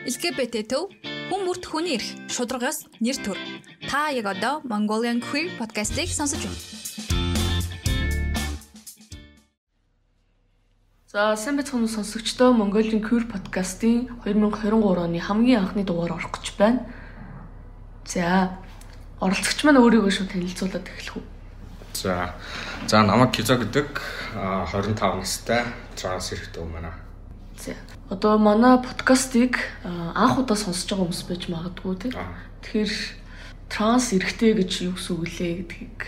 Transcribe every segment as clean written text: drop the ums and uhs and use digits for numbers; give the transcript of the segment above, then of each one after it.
LGBT төв хүн бүрт хүний эрх, шударгаас нэр төр. Та яг одоо Mongolian Queer Podcast-ыг сонсож байна. За сайн байцгаана уу сонсогчдоо, Mongolian Queer Podcast-ын 2023 оны хамгийн анхны дугаар орох гэж байна. За оролцогч маань өөрийгөө шууд танилцуулаад эхлэх үү. За намайг Кизогийн 25 настай транс хэрэгтэй байна. За одоо манай подкастыг анх удаа сонсож байгаа хүмүүс байж магадгүй тийм. Тэгэхээр транс хэрэгтэй гэж юу гэсэн үг лээ гэдгийг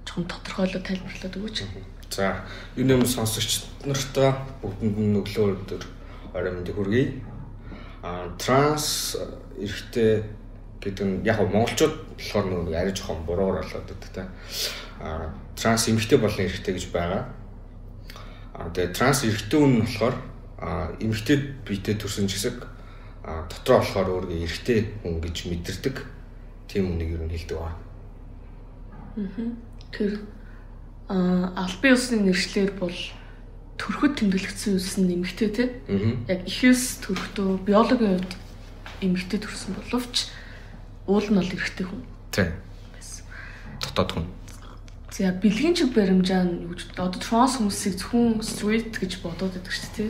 жоохон тодорхойлоод тайлбарлаад өгөөч. За энэ юм сонсогч нартай бүгдэнд нь өглөө өдөр орой мэндийг хүргэе. Транс хэрэгтэй гэдэг нь яг монголчууд болохоор нэг арай жоохон буруугаар болоод байдаг та. Транс эмэгтэй болон эрэгтэй гэж байгаа. Тэгээ транс эрэгтэй хүн нь болохоор эмэгтэй биетэй төрсэн хэсэг дотроо болохоор өөрийгөө эрэгтэй хүн гэж мэдэрдэг. Тийм үнийг юу хэлдэг ба. Тэр албан ёсны нэршлэр бол төрөхөд тэмдэглэгдсэн үс нь эмэгтэй тийм. Яг эхээс төрөхдөө биологийн хувьд эмэгтэй төрсэн боловч уул нь бол эрэгтэй хүн. Тийм. Дотоод хүн. За бэлгийн чиг баримжаа нь юу гэж одоо транс хүмүүсийг зөвхөн straight гэж бодоод байдаг шүү дээ.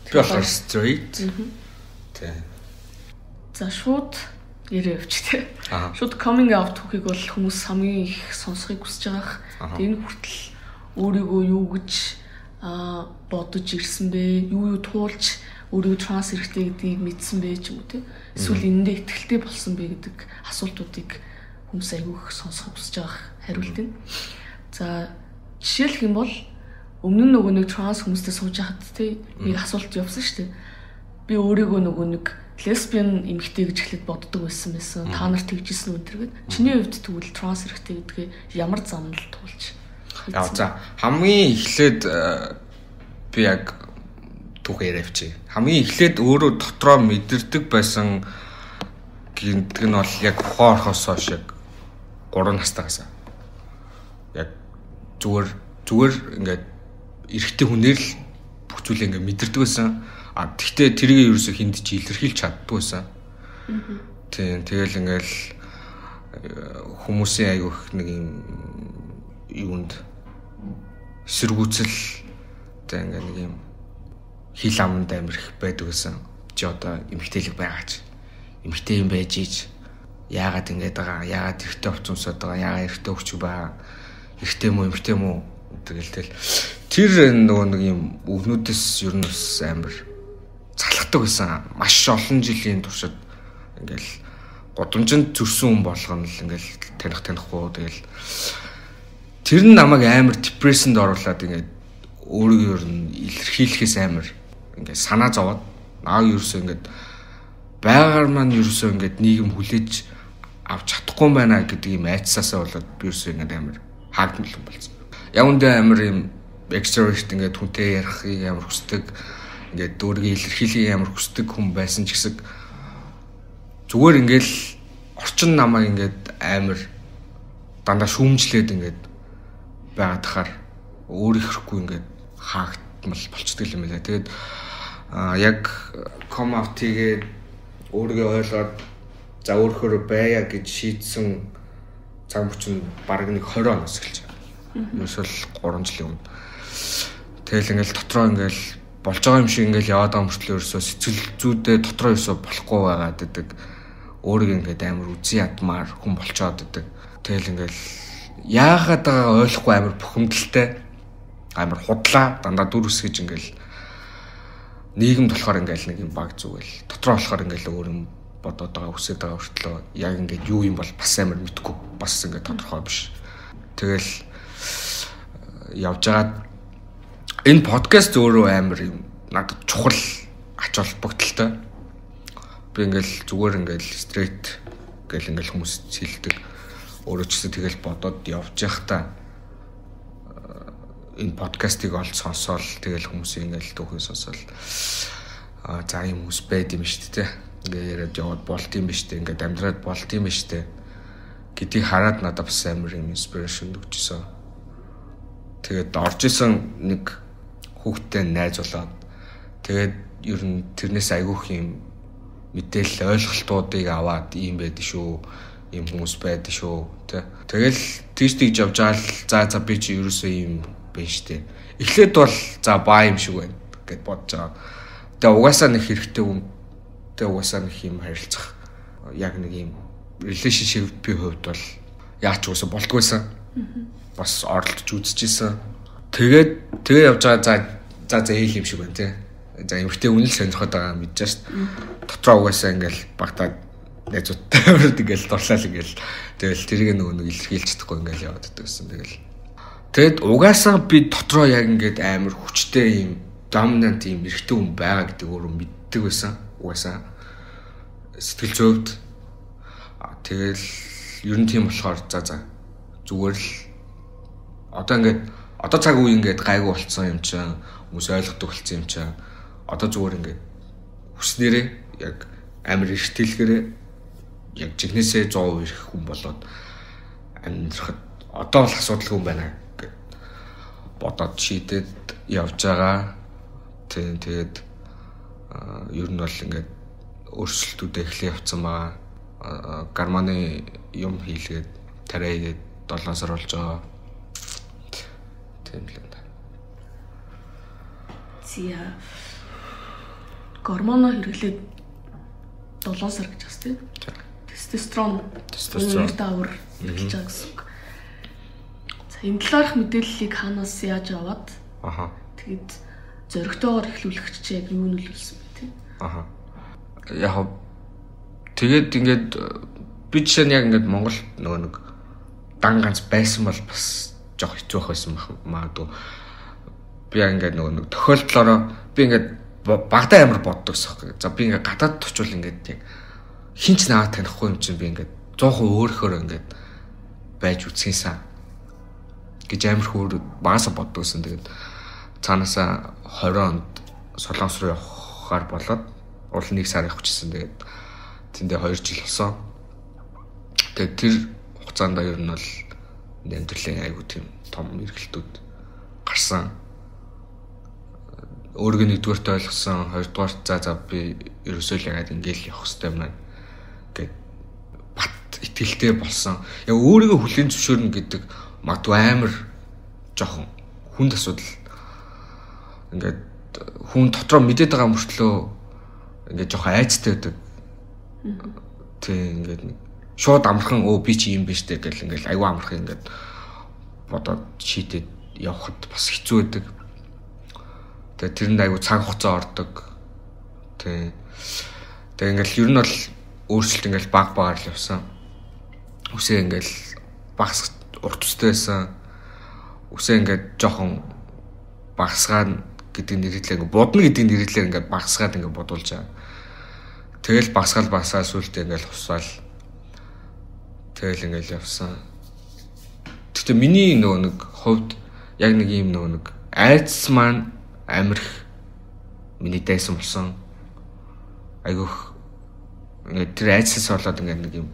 Би болохоор straight. Тийм. За шууд ярэ явчих тийм. Шууд coming out түүхийг бол хүмүүс хамгийн их сонсохыг хүсэж байгаах. Тэгээ энэ хүртэл өөрийгөө юу гэж бодож ирсэн бэ? Юу туулж өөрийгөө транс хэрэгтэй гэдгийг мэдсэн бэ ч юм уу тийм. Эсвэл энэндээ ихтэй болсон бэ гэдэг асуултуудыг хүмүүс аягүй их сонсохыг хүсэж байгаа хариулт нь. За жишээлх юм бол өмнө нь нөгөө нэг транс хүмүүстэй сууж хахад тийм нэг асуулт явсан шүү дээ. Би өөрийгөө нөгөө нэг лесбиан эмэгтэй гэж эхлээд боддог байсан. Та нар тэгжсэн үү гэдэг. Чиний хувьд тэгвэл транс хэрэгтэй гэдгээ ямар замнал туулж? За хамгийн эхлээд би яг түүхээр явчих. Хамгийн эхлээд өөрөө дотроо мэдэрдэг байсан гэдэг нь бол яг ухаан орхоос хойш яг 3 настайгаас. Яг зүгээр ингээд эрэгтэй хүнээр л бүх зүйлээ ингээд мэдэрдэг байсан. Тэгтээ тэрийг ерөөсөө хүнд ч илэрхийлж чаддгүй байсан. Тийм тэгэл ингээл хүмүүсийн аяг нэг юм юунд эсэргүүцэл тэг ингээд нэг юм хил аманд амирх байдаг гэсэн. Чи одоо эмэгтэйлэг байгаач. Эмэгтэй юм байж ийж яагаад ингэж байгаа? Яагаад эртээ овцомсоод байгаа? Яагаад эртээ өгч байгаа? Эртээ мүү, эмэгтэй мүү тэгэл тэр нөгөө нэг юм өвнүүдээс ер нь бас амир цалхдаг байсан. Маш олон жилийн туршид ингээл годомжинд зөрсөн хүн болгоно л ингээл танихгүй тэгэл тэр нь намайг амир депрессэнд оруулаад ингээд өөрийгөө ер нь илэрхийлэхээс амир ингээд санаа зовоод ерөөсөө ингээд байгаар маань ерөөсөө ингээд нийгэм хүлээж авч чадахгүй байна гэдэг юм айцсаасаа болоод би ерөөсөө ингээд амир хаагдмал болсон. Яг үндэ амир юм extrovert ингээд хүнтэй ярихыг амир хүсдэг, ингээд өөрийгөө илэрхийлэхийг амир хүсдэг хүн байсан ч гэсэн зүгээр ингээд орчин намайг ингээд амир дандаа шүүмжлээд ингээд байгаад тахаар өөр ихэхгүй ингээд хаагдмал болчдөг юм байна. Тэгээд яг come out тэгээд өөрийгөө ойлгоод за өөрөөр байя гэж шийдсэн цаг мөчн баг нэг 20 оноос эхэлж байгаа. Ерөөсөл 3 жилийн өмнө. Тэгэл ингээл дотроо ингээл болж байгаа юм шиг ингээл яваад байгаа мөртлөө ерөөсөө сэтгэл зүйдээ дотроо ерөөсөө болохгүй байгаад байдаг. Өөрийгөө ингээд амар үзий ядмаар хүн болчоод байдаг. Тэгэл ингээл яагаад байгаа ойлгохгүй амар бухимдалтай амар худлаа дандаа дүр үсгэж ингээл нийгэмд болохоор ингээл нэг юм баг зүгэл дотроо болохоор ингээл өөр юм бодоод байгаа үсээд байгаа хүртлөө яг ингээд юу юм бол бас амар мэдгүй бас ингээд тодорхой биш. Тэгэл явж байгаа энэ подкаст өөрөө амар юм надад чухал ач холбогдолтой. Би ингээл зүгээр ингээл straight гэл ингээл хүмүүс хэлдэг. Өөрөө ч гэсэн тэгэл бодоод явж байхдаа энэ подкастыг олж сонсоол тэгэл хүмүүсийн ингээл түүхийг сонсоол за юм хүмүүс байд юм шүү дээ. Ингээ яриад яваад болт юм биш үү? Ингээд амьдраад болт юм биш үү? Гэдгийг хараад надад бас амар юм inspiration өгчсэн. Тэгээд орж исэн нэг хүүхдтэй найз болоод тэгээд ер нь тэрнээс айгүйх юм мэдээлэл ойлголтуудыг аваад ийм байдаг шүү. Ийм хүмүүс байдаг шүү. Тэгэл тийш явж байгаа л за би чи ерөөсөө ийм байна штэ. Эхлээд бол за баа юм шиг байна гэд бодож байгаа. Тэгээ угаасаа нэг хэрэгтэй хүн. Тэгээ угаасаа нэг юм харилцах. Яг нэг ийм relationship би хувьд бол яач уусаа болдгойсэн. Бас оролдож үзчихсэн. Тэгээ явж байгаа за ээл юм шиг байна тий. За эмхтэй үнэл сонирхоод байгаа мэдэж шít. Дотроо угаасаа ингээл багтаад найзуудтай өрөд ингээл дурлал ингээл тэгэл тэрийг нөгөө илэрхийлж чадахгүй ингээл яваад дагсан. Тэгэд угаасаа би дотроо яг ингээд амар хүчтэй юм доминант юм эрэгтэй хүн байгаа гэдэг өөрөө мэддэг байсан. Угаасаа сэтгэл зүйд тэгэл ер нь тийм болохоор за зүгээр л одоо цаг үе ингээд гайгүй болцсон юм чинь хүмүүс ойлгодог болсон юм чинь одоо зүгээр ингээд хүснээрээ яг амар ихтэлгэрээ яг жигнэсээ 100% ирэх хүн болоод амьдрахад одоо бол асуудалгүй юм байна гэд бодоод шийдээд явж байгаа. Тэгээд ер нь бол ингээд өөрчлөлтүүд эхлэх явцсан байгаа. Гарманы юм хийлгээд тариа 7 сар болж байгаа. Тийм л энэ. Зя гормоно хэрэглээд 7 сар гэж бас тийм. Тестостерон давар эхэлж байгаа гэсэн үг. За энэ талаарх мэдээллийг ханаас яаж аваад тэгээд зоригтойгоор эхлүүлэх чинь яг юу нөлөөлсөн бэ тийм. Яг тэгээд ингээд би жишээ нь яг ингээд Монголд нөгөө нэг дан ганц байсан бол бас жоох хэцүү байсан магадгүй. Би ингээд нөгөө нэг тохиолдлороо би ингээд багтаа амар боддог гэсэн. За би ингээд гадаад очивол ингээд яг хинч наваа танихгүй юм чинь би ингээд 100% өөрөөр ингээд байж үсгийнсэн гэж амар хөөр багасаа боддог гэсэн. Тэгээд цаанаасаа 20 онд Солонгос руу явахаар болоод уул 1 сар явчихсан. Тэгээд тэндээ 2 жил болсон. Тэгээд тэр хугацаанд ер нь бол амьдралын айгуу тийм том эргэлтүүд гарсан. Өөргөө нэгдүгээрт ойлгосон, хоёрдугаар за би ерөөсөө л ягаад ингээл явах хэрэгтэй юм байна гэд бат итгэлтэй болсон. Яг өөрийгөө хүлээн зөвшөөрнө гэдэг магадгүй амар жоохон хүнд асуудал. Ингээд хүн дотроо мэдээд байгаа мөртлөө ингээд жоохон айцтай байдаг. Тэг ингээд шууд амархан би чи юм биш тэг гэл ингээд аюу амархан ингээд бодоод шийдээд явхад бас хэцүү байдаг. Тэгээ тэрэнд аюу цаг хугацаа ордог. Тэгээ ингээл ер нь бол өөрчлөлт ингээл багаар л явсан. Үсээ ингээл багс урт устай байсан. Үсээ ингээд жоохон багсгаа гэдэг нэрлэлээ ингээд будна гэдэг нэрлэлээр ингээд багсгаад ингээд бодулж байгаа. Тэгэл багсгаал сүултээ ингээл хусаал. Тэгэл ингээл явсан. Гэхдээ миний нөгөө нэг хувьд яг нэг юм нөгөө нэг айц маань амирх миний дайсан болсон. Айгүйх ингээд тэр айцсаас болоод ингээд нэг юм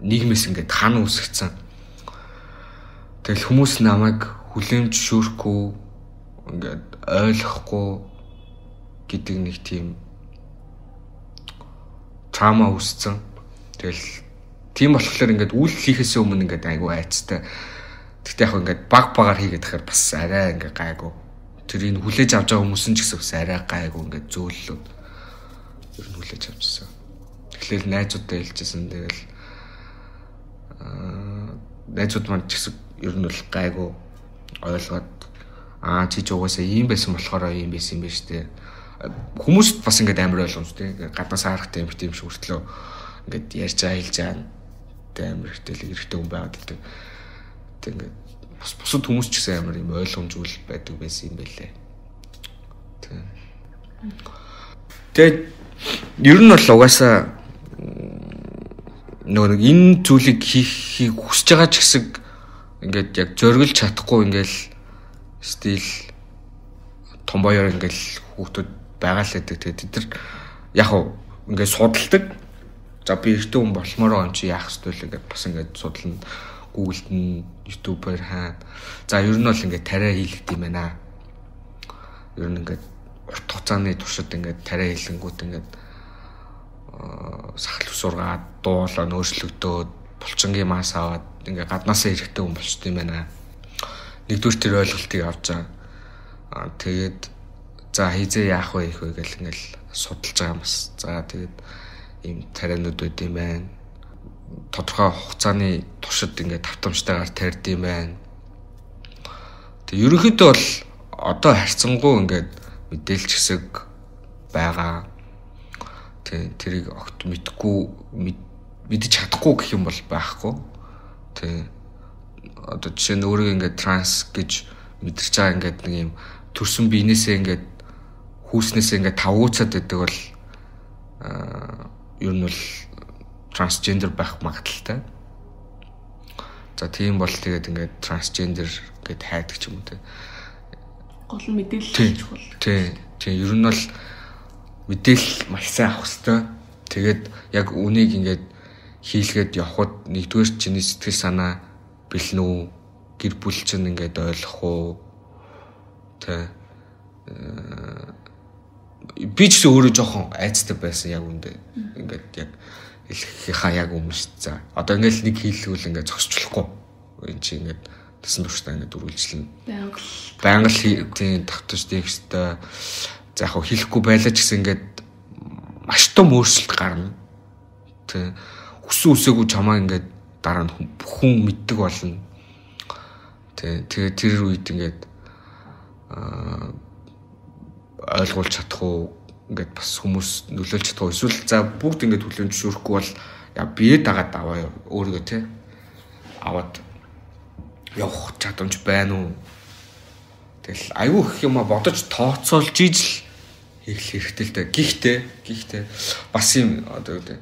нийгмээс ингээд хан үсгэсэн. Тэгэл хүмүүс намайг хүлээн зөвшөөрөхгүй ингээд ойлгохгүй гэдэг нэг тийм трама үүссэн. Тэгэл тийм болохоор ингээд үйл хийхээс өмнө ингээд айгүй айцтай. Тэгтээ яг ингээд багаар хийгээд тахаар бас арай ингээд гайгүй. Тэрийг хүлээж авч байгаа хүмүүс нь ч гэсэн бас арай гайгүй ингээд зөөллөд ер нь хүлээж авчихсан. Тэгэхээр найзуудтай хэлчихсэн. Тэгэл найзууд маань ч гэсэн ер нь бол гайгүй ойлгоод чи ч угаасаа ийм байсан болохоор ийм байсан юм байна шүү дээ. Хүмүүст бас ингээд амар ойлгомжтой. Гаднаас харахтай юм тийм шиг хүртлөө ингээд ярьж байгаа хэлж байгаа. Тэ амар хэрэгтэй хүн байгаад л тэг ингээд бусад хүмүүс ч гэсэн амар юм ойлгомжгүй байдаг байсан юм байлээ. Тэгээд ер нь бол угаасаа нөгөө энэ зүйлийг хийхийг хүсэж байгаа ч гэсэн ингээд яг зориулж чадахгүй ингээл стил томбоёр ингээл хүүхдүүд байгаа л гэдэг. Тэгээд тэд нар яг ингээд судалдаг. За би ихтэй хүн болмоор байгаа юм чи яах ёстой л ингээд бас ингээд судална. Google-д нь YouTube-аар хаа. За ер нь бол ингээд тариа хийлгд юм байна. Ер нь ингээд урт хугацааны туршид ингээд тариа хийлгэнгүүт ингээд сургаад дуулаа өөрчлөгдөөд булчингийн мас аваад ингээ гаднаасаа ирэхтэй хүн болчт юм байна. Нэгдүгээр тэр ойлголтыг авч байгаа. Тэгээд за хийзээ яах вэ гэл ингээл судалж байгаа юм бас. За тэгээд ийм тарианууд байд юм байна. Тодорхой хугацааны туршид ингээ тавтамжтайгаар тарьд юм байна. Тэгээд ерөнхийдөө бол одоо харьцангуй ингээд мэдээлч хэсэг байгаа. Тэрийг огт мэдэж чадахгүй гэх юм бол байхгүй. Одоо жишээ нь өөрийг ингээд транс гэж мэдэрч байгаа ингээд нэг юм төрсөн биенээсээ ингээд хүүснээсээ ингээд тавгууцаад байдаг бол ер нь бол трансжендер байх магадaltaй. За тийм бол тэгээд ингээд трансжендер гэд хайдаг ч юм уу те. Гол нь мэдээлэл чухал. Тийм ер нь бол мэдээлэл маш сайн авах хэрэгтэй. Тэгээд яг үнийг ингээд хийлгээд явхад нэгдүгээр чиний сэтгэл санаа бэлэн үү? Гэр бүл чинь ингээд ойлгох уу? Би ч өөрөө жоохон айцтай байсан яг үндэ. Ингээд яг хэлхийнхаа яг өмнө шүү дээ. Одоо ингээд нэг хийлгүүл ингээд зогсчихлохгүй. Энэ чи ингээд тасан турштай ингээд үргэлжлэн. Байнга тийм тавтаж дийх хэвээр. За яг хэлэхгүй байлаа ч гэсэн ингээд маш том өөрчлөлт гарна. Хүссэн үсээгүй чамаа ингээд дараа нь бүхэн мэддэг болно. Тэгээд тэр үед ингээд ойлгуулж чадах уу ингээд бас хүмүүс нөлөөлж чадах уу эсвэл за бүгд ингээд хүлээн зөвшөөрөхгүй бол яа бие дагаад аваа өөрийгөө те аваад явах чадамж байна уу? Тэгэл аюу их юм бодож тооцоолж ижил хийх хэрэгтэй л дээ. Гэхдээ бас юм одоо үү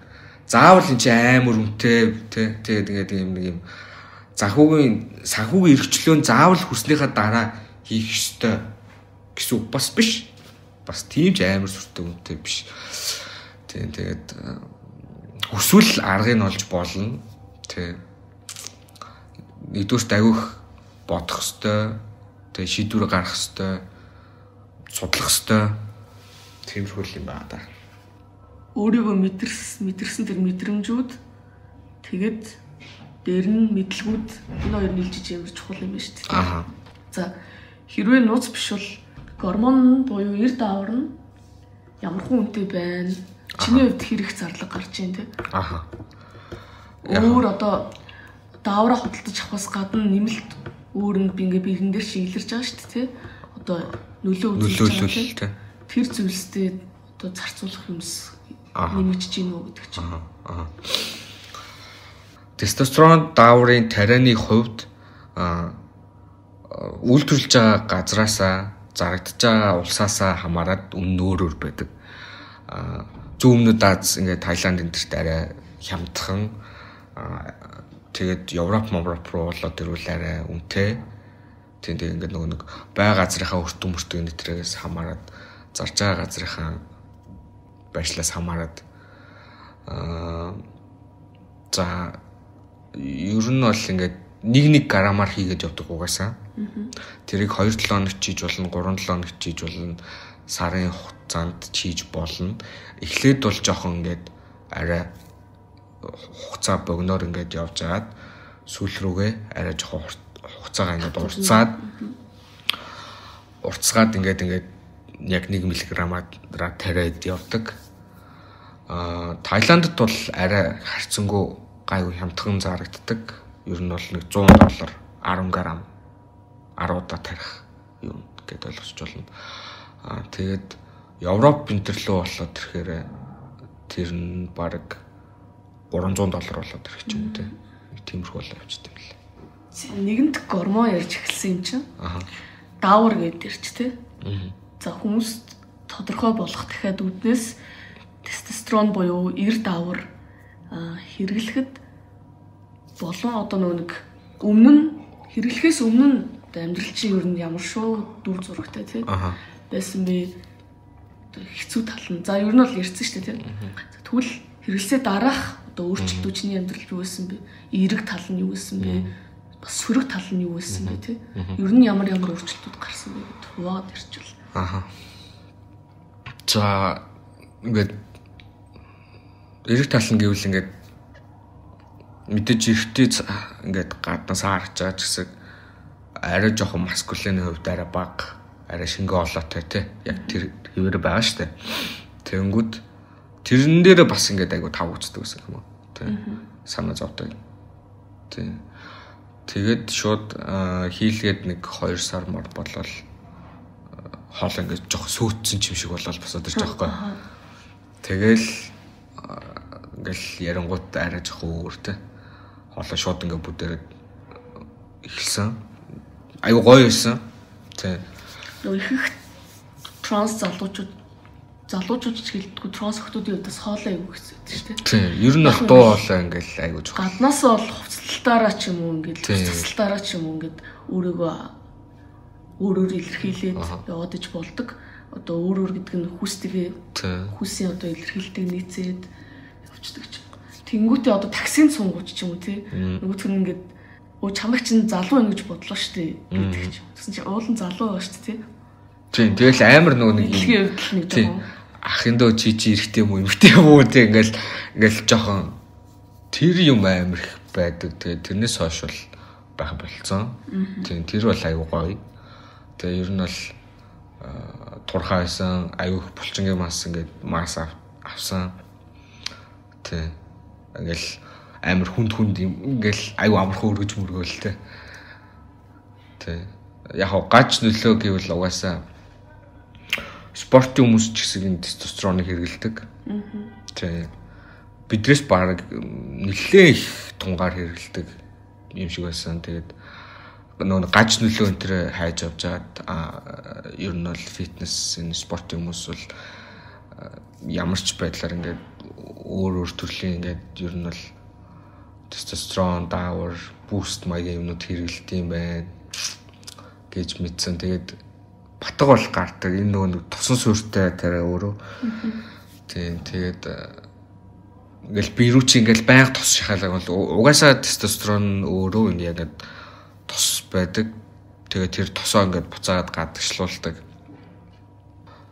заавал энэ чинь амар үнэтэй тэгээд ингээд юм санхүүгийн эрхчлөөнд заавал хүснийхаа дараа хийх ёстой гэсэн үг бас биш. Бас тийм ч амар сүртэй үнэтэй биш. Тэгээд хүсвэл аргыг нь олж болно. Нэгдүгээр агиух бодох ёстой. Тэгээд шийдвэр гаргах ёстой. Судлах ёстой. Тиймэрхүү юм байна да. Өөрийгөө мэдэрсэн тэр мэдрэмжүүд тэгээд дээр нь мэдлгүүд энэ хоёр нийлжиж ямар чухал юм байна шүү дээ. За хэрвээ нууц биш бол гормон буюу эрд даавар нь ямар хүнтэй байна? Чиний хувьд хэрэг зарлага гарч ийн те. Өөр одоо даавраа худалдаж авахаас гадна нэмэлт өөр нь би ингээ бэрэн дээр шиглэрж байгаа шүү дээ те. Одоо нөлөө үзүүлж байгаа те. Тэр зүйлстэй одоо зарцуулах юмс нэмэгдэж гин үү гэдэг чинь. Тестостерон дааврын тарианы хувьд үйлдвэрлэж байгаа газраасаа зарагдж байгаа улсаасаа хамаарат нүүрээр байдаг. Зүүн өмнөд Аз ингээд Таиланд энтерт арай хямдхан тэгээд Европ руу болоод ирвэл арай үнэтэй. Тэгээд ингээд нэг бай газрынхаа өртөө нэтрээс хамаарат зарж байгаа газрынхаа байшлаас хамаарат за ер нь бол ингээд нэг граммаар хийгээд явдаг угаасаа. Тэрийг 2-7 хоног хийж болно, 3-7 хоног хийж болно, сарын хугацаанд хийж болно. Эхлээд бол жоохон ингээд арай хугацаа богноор ингээд явж агаад сүүл рүүгээ арай жоохон хугацаагаа ингээд уртцгаад ингээд яг 1 мг-аар тариад явдаг. Таиландд бол арай харьцангуй гайгүй хямдхан зарагддаг. Ер нь бол нэг $100 10 г 10 удаа тарих юм гэдээ ойлгож болно. Тэгээд Европ интерлөө болоод ирэхээр тэр нь баг $300 болоод ирэх ч юм уу те. Тиймэрхүү болоо явчихдаг юм лээ. Нэгэнт гормон ярьж эхэлсэн юм чинь. Даавар гэдэг ирч те. За хүмүүст тодорхой болох дахиад үүднээс тестостерон буюу эрд даавар хэрэглэхэд болон одоо нэг өмнө нь хэрэглэхээс өмнө нь амьдрал чинь ер нь ямар шүү дүр зурагтай тий байсан бэ хэцүү тал нь за ер нь бол ярьсан шүү дээ тий тэгвэл хэрэглэсээ дараах одоо өөрчлөлтүүд чиний амьдралд юу байсан бэ эерэг тал нь юу байсан бэ бас сөрөг тал нь юу байсан бэ тий ер нь ямар өөрчлөлтүүд гарсан бэ гэдээ хуваагаад ярьчихвал. За ингээд эрэг тал нь гэвэл ингээд мэдээж эртээ ингээд гаднаас харж байгаа ч гэсэн арай жоохон маскулины хувьд арай бага, арай шингэн олоотой тий. Яг тэр хэвээр байгаа штэ. Тэнгүүд тэрэн дээр бас ингээд айгу тав үздэг гэсэн юм уу. Тий. Санаа зовтой. Тий. Тэгээд шууд хийлгээд нэг 2 сар мөр болол хоол ингээд жоох сүйтсэн юм шиг болол босоод ирж байгаа байхгүй. Тэгэл ингээл ярангууд арай жоох өөртэй. Хоолоо шууд ингээд бүдэрээд эхэлсэн. Аюу гоё байсан. Тий. Их транс залуучууд ч гэлдэггүй транс хотуудын үдээс хоолоо аюу гэсэн шүү дээ. Тий. Ер нь бол дуу хоолоо ингээл аюу жоох. Гаднаас бол хувцлалтаараа ч юм уу ингээд цэцлэлтаараа ч юм уу ингээд өөрөөр илэрхийлээд яваад иж болдог. Одоо өөрөөр гэдэг нь хүйсийн одоо илэрхийлдэг нийцээд явчихдаг ч. Тэнгүүтээ одоо таксийн цунгууч ч юм уу тий. Нөгөөх нь ингээд чамайг чинь залуу байна гэж бодлоо шүү дээ гэдэг ч. Тэгсэн чинь уулын залуу байгаа шүү дээ тий. Тийм тэгэл амар нөгөө нэг дэлхийн хувьд нэг юм. Ахын дөө чи эрэхтэй юм уу эмхтэй юм уу тий ингээл жоохон тэр юм амар их байдаг. Тэгээ тэрнээс хойш бол байх болцсон. Тийм тэр бол аюу гоё. Тэгээ ер нь бол турхаа байсан аюу булчингийн мас ингээд мас авсан. Тий ингээл амар хүнд ингээл аюу амархан өргөж мөргөөл тээ. Тий яг гаж нөлөө гэвэл угаасаа спорт хүмүүс ч гэсэн тестостероныг хэрэглэдэг. Тий бидрээс баг нэлээд их тунгаар хэрэглэдэг юм шиг байсан. Тэгээд нөгөө гаж нөлөө энэ төр хайж авч жаад ер нь бол фитнес энэ спорт хүмүүс бол ямар ч байдлаар ингээд өөр төрлийн ингээд ер нь бол тестостерон, даавар, буст маягийн юмнууд хэрэглэдэг юм байна гэж мэдсэн. Тэгээд батг бол гардаг. Энэ нөгөө тусан суурьтай тарай өөрөө. Тэгээд ингээл бирүү чи ингээл байнга тос шахалаг бол угаасаа тестостерон өөрөө ингээд тос байдаг. Тэгээд тэр тосоо ингээд буцаад гадагшлуулдаг.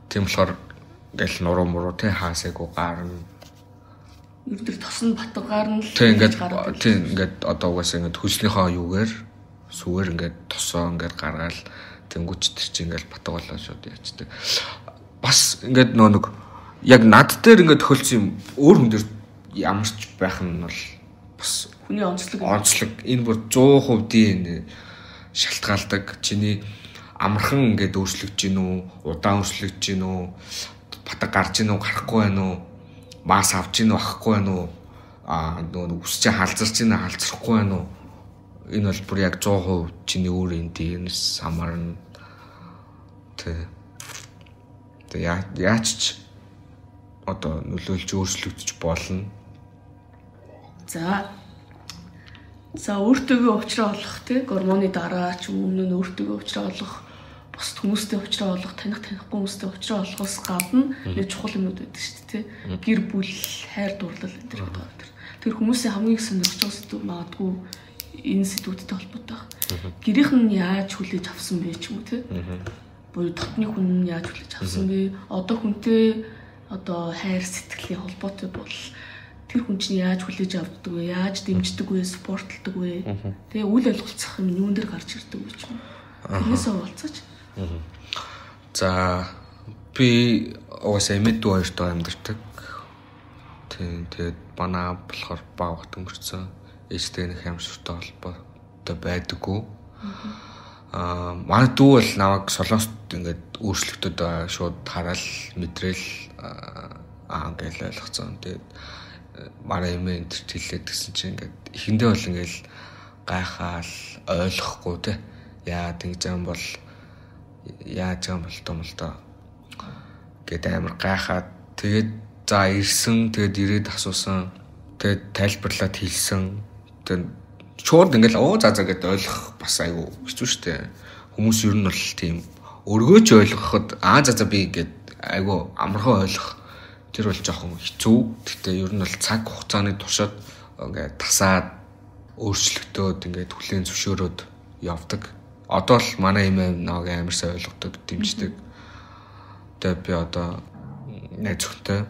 Тийм болохоор ингээл нуруу муруу тий хаасайгуу гарна. Ер нь тос нь батгаар нь л гараад. Тийм ингээд одоо угаасаа ингээд хөлснийхөө юугаар сүгээр ингээд тосоо ингээд гаргаал тэнгуүч тэр чи ингээд батг болоо шууд яачдаг. Бас ингээд нэг яг над дээр ингээд тохиолдсон юм өөр хүн дээр ямарч байх нь бол бас хүний онцлог энэ бүр 100% шалтгаалдаг. Чиний амархан ингээд өөрчлөгдөж гин үү, удаан өөрчлөгдөж гин үү, батг гарч гин үү, гарахгүй байна уу, мас авч гин үү, авахгүй байна уу, нөгөө үсчээ халзарч гин үү, халзрахгүй байна уу. Энэ бол бүр яг 100% чиний өөр эндээс хамаарна. Тэ яач одоо нөлөөлж өөрчлөгдөж болно. За өөртэйгөө уучраа олох тий гормоны дараа ч өмнө нь өөртэйгөө уучраа олох, бусд хүмүүстэй уучраа олох, танихгүй хүмүүстэй уучраа олохоос гадна нэг чухал юмуд байдаг шүү дээ тий. Гэр бүл, хайр дурлал энэ төр гэдэг. Тэр хүмүүсийн хамгийн их сонирхож байгаа зүйл магадгүй энэ сэдвүүдтэй холбоотой байна. Гэрийнх нь яаж хүлээж авсан бэ ч юм уу тий. Буюу дотны хүн нь яаж хүлээж авсан бэ? Одоо хүнтэй одоо хайр сэтгэлийн холбоотой бол тэр хүн чинь яаж хүлээж авдаг вэ? Яаж дэмждэг вэ? Спортлдог вэ? Тэгээ үйл ойлголцох юм юун дээр гарч ирдэг вэ ч юм. Тэрнээсээ болцооч. За би угаасаа эмэд дүү хоёртой амьдардаг. Тэгээд манай болохоор баг хот өнгөрцөн. Ээжтэй нэг хамшигтай холбоотой байдаггүй. Манай дүү бол намайг солонгост ингээд өөрчлөгдөд шууд хараал мэдрээл ингээл ойлгоцсон. Тэгээд манай эмээ энэ хэлээд гэсэн чинь ингээд эхэндээ бол ингээл гайхаал ойлгохгүй те. Яаж юм бол том л доо гэд амар гайхаад тэгээд за ирсэн тэгээд ирээд асуусан. Тэгээд тайлбарлаад хэлсэн. Тэгээд шууд ингээл за гэд ойлгох бас айгу хэцүү шттэ. Хүмүүс ер нь бол тийм өргөөж ойлгоход за би гэд айгу амархан ойлгох тэр бол жоохон хэцүү. Гэхдээ ер нь бол цаг хугацааны туршид ингээд тасаад өөрчлөгдөөд ингээд хүлээн зөвшөөрөөд явдаг. Одоо л манай эмээ нэг амар сайн ойлгодог, дэмждэг. Тэгээд би одоо найз зөвхөнтэй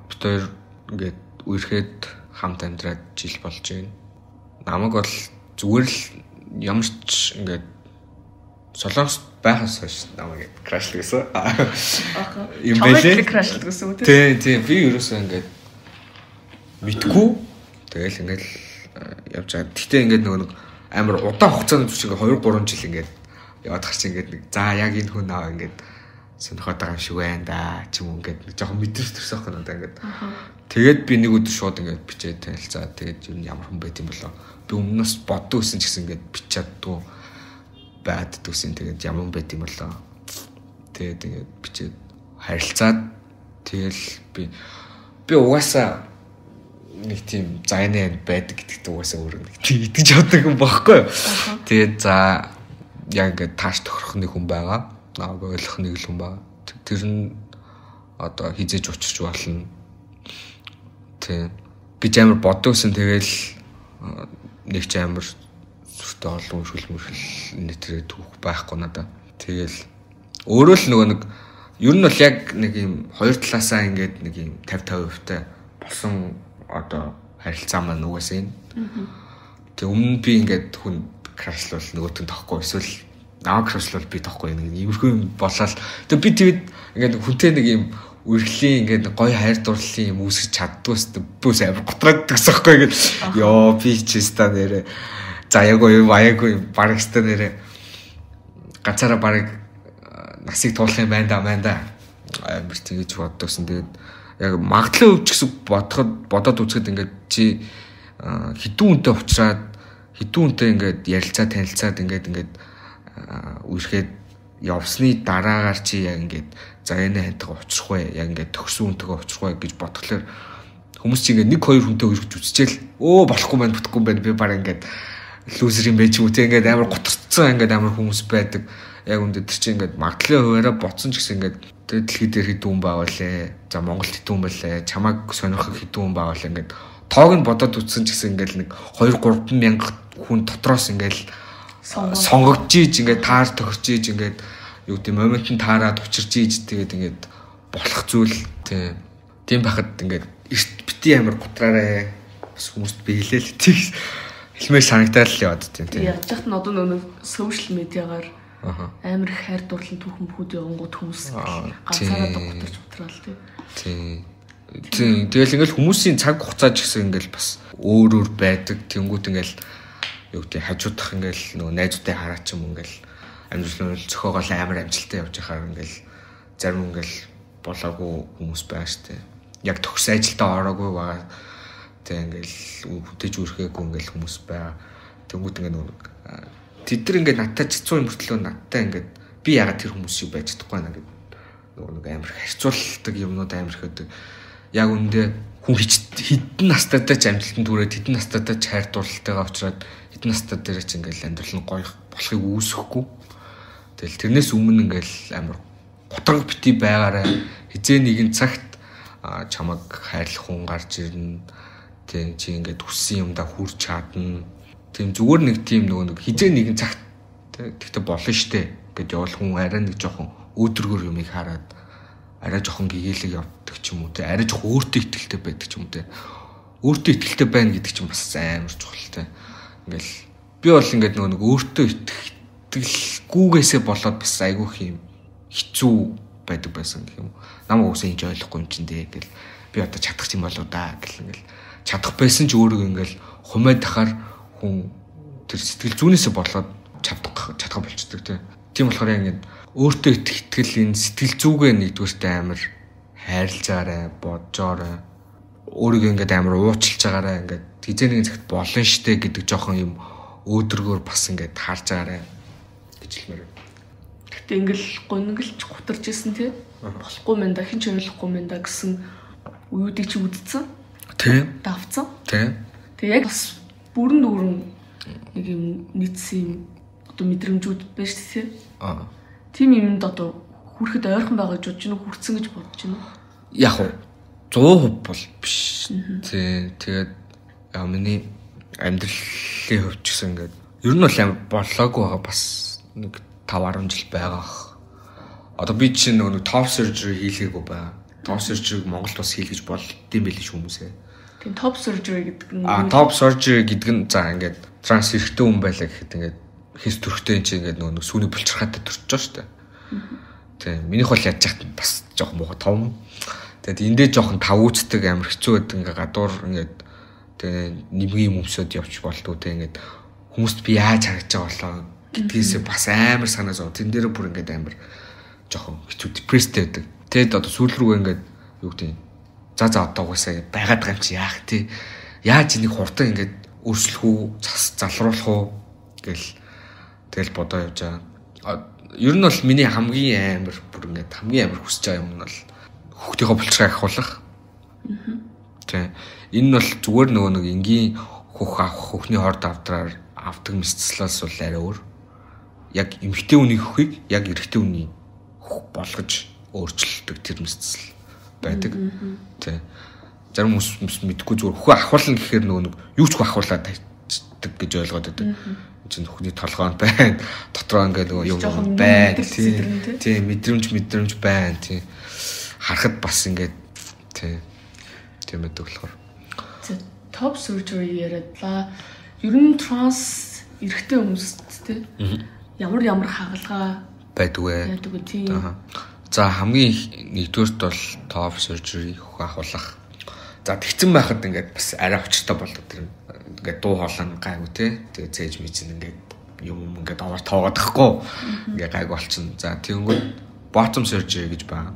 бид хоёр ингээд үерхэд хамт амьдраад жил болж байна. Намайг бол зүгээр л ямар ч ингээд Солонгост байхаас хойш намайг крашлдаг гэсэн. Юм байлээ. Крашлдаг гэсэн үү? Тийм. Би ерөөсөө ингээд мэдгүй. Тэгэл ингээд явж байгаа. Гэхдээ ингээд нэг амар удаан хугацаанд зүг 2-3 жил ингээд яваад гарч ингээд нэг за яг энэ хүн аа ингээд сонирхоод байгаа юм шиг байна да ч юм уу ингээд нэг жоохон мэдэрч төрсөн хэрэг надаа ингээд. Тэгээд би нэг өдөр шууд ингээд бичээд танилцаа. Тэгээд юу ямар хүн байт юм болоо. Би өмнөөс боддог гэсэн ч гэсэн ингээд бичээдгүй байдаг гэсэн. Тэгээд ямар хүн байт юм болоо. Тэгээд ингээд бичээд харилцаад тэгэл би угаасаа нэг тийм зайнаа байдаг гэдэгт угаасаа өөр нэг тийм итгэж явдаг юм багхгүй. Тэгээд за яг ингээд тааш тохирох нэг хүн байгаа. Нааг ойлгох нэг л хүн байгаа. Тэр нь одоо хизээж учирч болно. Тийм. Би ч амар боддогсэн тэгэл нэг ч амар зүрхтэй олон шүлмөрхөл нэтэрээ түүх байхгүй надаа. Тэгэл өөрөө л нөгөө нэг ер нь бол яг нэг юм хоёр талаасаа ингээд нэг юм 50-50% та болсон одоо харилцаа маань угаасаа энэ. Тэг өмнө би ингээд хүн крашлвал нөгөөт нь тахгүй эсвэл намайг крашлвал би тахгүй нэг иймэрхүү юм болоод тэг би тэгээд ингээд хүнтэй нэг юм үргэлжлийн ингээд гоё хайр дурлалын юм үүсгэж чаддгүйс бүс амар готраад гэсэн байхгүй ингээд ёо би ч ста нэрэ заяагүй баяагүй бараг ста нэрэ ганцаараа бараг насыг туулах юм байна да амар тэгэж боддогсон. Тэгээд яг магадлал өвч гэсэн бодоод үзэхэд ингээд чи хідүүн үнтэй уучраад хідүүн үнтэй ингээд ярилцаа танилцаад ингээд үерхэд явсны дараагаар чи яг ингээд заяаны хантайгаа уучрах вэ? Яг ингээд төгсөн үнтэйгээ уучрах вэ гэж бодглохлоор хүмүүс чи ингээд 1-2 хүнтэй үргэлж үзчихэл болохгүй байна бүтэхгүй байна би бараг ингээд лүүзер юм байж юм уу те ингээд амар гутарцсан ингээд амар хүмүүс байдаг. Яг үндэ тэр чи ингээд магадлалын хуваараа бодсон ч гэсэн ингээд дэлхий дээр хэдүүн баавалээ. За Монголд хэдүүн байлаа. Чамайг сонирхох хэдүүн баавалаа ингээд тоог нь бодоод үзсэн ч гэсэн ингээд нэг 2-3 мянга хүн дотроос ингээд сонгогдож ийж ингээд таар тохирч ийж ингээд юу гэдэг момент нь таараад учирч ийж тэгээд ингээд болох зүйл тийм байхад ингээд эрт бити амар гутраарэ бас хүмүүст би хэлээл тийм хэлмээр санагдаад л яваад тийм. Яаж ч одоо нөгөө сошиал медиагаар амар их хайр дурлал түүхэн бүхүүд явангууд хүмүүс ганцаараа гутарч утраал тийм. Тэгэл ингээл хүмүүсийн цаг хугацаа ч гэсэн ингээл бас өөр байдаг. Тэнгүүд ингээл юу гэдэг хажуудах ингээл нөгөө найзуудтай хараач юм ингээл амьдрал нь зөхөөгөл амар амжилттай явж байхаар ингээл зарим ингээл болоогүй хүмүүс байгаа штэ. Яг төгс ажилдаа ороогүй байгаа. Тэг ингээл хөтөж үрхэхгүй ингээл хүмүүс байгаа. Тэнгүүд ингээ нөгөө тэд нар ингээд надтай цэцүү юм мөртлөө надтай ингээд би ягаад тэр хүмүүс шиг байж чадахгүй байна гэдэг нөгөө амар харьцуулдаг юмнууд амар хөдөг. Яг үндэ хүн хитэн настайдаа ч амжилтанд хүрээд хитэн настайдаа ч хайр дурлалтайгаа уулзраад хитэн настайд дээр ч ингээд амьдрал нь гоё болохыг үүсэхгүй. Тэгэл тэрнээс өмнө ингээд амар гутраг бити байгаараа хизээ нэгэн цагт чамаг хайрлах хүн гарч ирнэ. Тэг чи ингээд хүссэн юмдаа хүрч чадна. Тийм зүгээр нэг тийм нөгөө хизээ нэгэн цагт тэгтээ болно штэ гэж явал хүн арай нэг жоохон өөдрөгөр юмыг хараад арай жоохон гэгээлэг явдаг ч юм уу те арай жоохон өөртөө итгэлтэй байдаг ч юм уу те өөртөө итгэлтэй байна гэдэг чинь бас амар чухал те ингээл би бол ингээд нөгөө өөртөө итгэлгүйгээсээ болоод бас айгүй юм хэцүү байдаг байсан гэх юм намайг уусаа инж ойлгохгүй юм чинь те гэл би одоо чадах юм болоо да гэл ингээл чадах байсан ч өөрөө ингээл хумаа дахаар хүн тэр сэтгэл зүйнээсээ болоод чадах болчдөг тийм болохоор яг ингээд өөртөө итгэл энэ сэтгэл зүгээ нэгдүгээртээ амар хайрлцаарай боджоорой өөрийгөө ингээд амар уучлж байгаарай ингээд хизээ нэгэн цагт болно штэ гэдэг жоохон юм өөдрөгөөр бас ингээд харж байгаарай гэж хэлмээр. Гэтэ ингээл гонглж гутарч исэн тий болохгүй мэн да хин ч ойлгохгүй мэн да гэсэн үеүүдийг чи үдцсэн тийм давцсан тийм тэг яг бас бүрэн дүүрэн нэг юм нийцсэн юм одоо мэдрэмжүүд байна шүү дээ. Тийм юмд одоо хүрэхэд ойрхон байгаа гэж бодож байна уу? Хүрцэн гэж бодож байна уу? Яг уу 100% бол биш. Тэгээд миний амьдралын хувьд ч гэсэн ингээд ер нь бол амар болоогүй байгаа бас нэг 5-10 жил байгаа. Одоо би чинь нэг top surgery хийлгээгүй байгаа. Топ surgery Монголд бас хийл гэж болдсон байл ш хүмүүсээ. Тийм топ surgery гэдэг нь топ surgery гэдэг нь за ингээд транс эрхтэй хүн байлаа гэхэд ингээд хэс төрхтэй энэ чинь ингээд нөгөө сүүний булчирхаатай төрчихөж байгаа шүү дээ. Тийм минийх бол яаж яхад бас жоохон муухай том. Тэгээд эндээ жоохон тавуучдаг амар хэцүү байдаг ингээд гадуур ингээд тэгээ нэмгийн өмсөд явж болтгоо тэг ингээд хүмүүст би яаж харагдаж байгаа болоо гэдгээс бас амар санаа зов. Тэн дээр бүр ингээд амар жоохон хэцүү депресстэй байдаг. Тэгэд одоо сүүл рүү ингээд юу гэдэг нь за одоо угаасаа байгаад байгаа юм чи яах тий. Яаж энийг хурдан ингээд өөрчлөх үү, залруулах уу тэгэл бодоо явж байгаа. Ер нь бол миний хамгийн амар бүр ингээд хамгийн амар хүсэж байгаа юм нь бол хүүхдийнхөө булчирхаа ахиулах. Тий. Энэ нь бол зүгээр нөгөө нэг энгийн хөх авах хөхний хорд авдаг мэсцлээс бол арай өөр. Яг эмэгтэй хүний хөхийг яг эрэгтэй хүний хөх болгож өөрчилдөг тэр мэсцэл байдаг. Тий. Зарим хүмүүс мэдгүй зүгээр хөхөө ахуулна гэхээр нөгөө нэг юу ч ахуулаад тавьдаг гэж ойлгоод байдаг. Чинь хөхний толгойн байна. Дотроо ингээд нөгөө юм байна. Тий. Мэдрэмж байна. Тий. Харахад бас ингээд тий. Тийм байдаг болохоор. Топ surgery яриадлаа. Ер нь транс эрэгтэй хүмүүст тий. Ямар хагалгаа байдгүй. Тийм. За хамгийн нэгдүгээрт бол топ surgery хөх ахуулах. За тэгцэн байхад ингээд бас арай очиртой болдог тэр ингээд дуу хоолой гайгүй тий. Тэгээ цээж мэжин ингээд юм ингээд аваар тоогоод тахгүй. Ингээд гайгүй болчихно. За тэгэнгүүт bottom surgery гэж байна.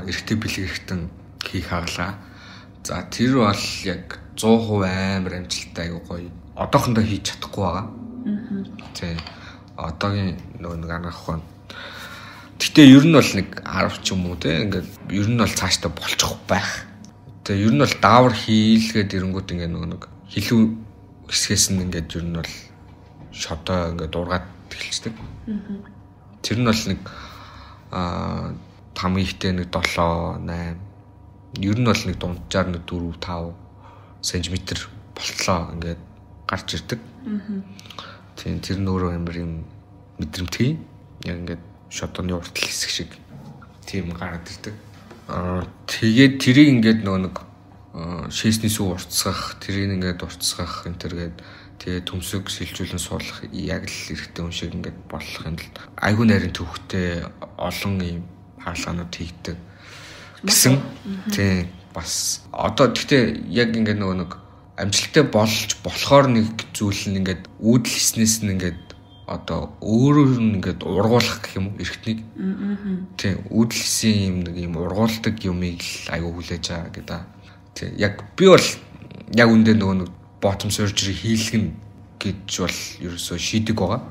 Эрэгтэй бэлэг эрэгтэн хийх хагалгаа. За тэр бол яг 100% амар амжилттай аюу гоё. Одоохондоо хийж чадахгүй байгаа. Тий. Одоогийн нэг анх хон. Гэтэ ер нь бол нэг 10 ч юм уу те ингээд ер нь бол цаашдаа болчих байх. Тэгээ ер нь бол даавар хийлгээд ирэнгүүт ингээд нэг хилүү хэсгээс нь ингээд ер нь бол шодоо ингээд ургаад эхэлчихдэг. Тэр нь бол нэг там ихтэй нэг 7 8 ер нь бол нэг дунджаар нэг 4 5 см болтлоо ингээд гарч ирдэг. Тийм тэр нь өөрөө амар юм мэдрэмтгий. Яг ингээд шодооны уртл хэсэг шиг тийм гараад ирдэг. Тэгээд тэрийг ингээд нэг шээсний сүү уртсгах, тэрийг ингээд уртсгах энэ төргээд тэгээд төмсөг сэлжүүлэн суулгах яг л эрэгтэй хүн шиг ингээд болох юм л айгүй нарийн төвхтэй олон юм хаалганууд хийгдэг гэсэн. Тийм бас одоо гэхдээ яг ингээд нэг амжилттай болж болохоор нэг зүйл нь ингээд үүдэл хийснээс нь ингээд одоо өөрөөр нь ингээд ургуулах гэх юм уу эргэтнийг. Тийм үүдэл хийсэн юм нэг юм ургуулдаг юмыг л аягүй хүлээж байгаа гэдэг. Тийм яг би бол яг үндэ нэг bottom surgery хийлгэн гэж бол ерөөсөө шийдэг байгаа.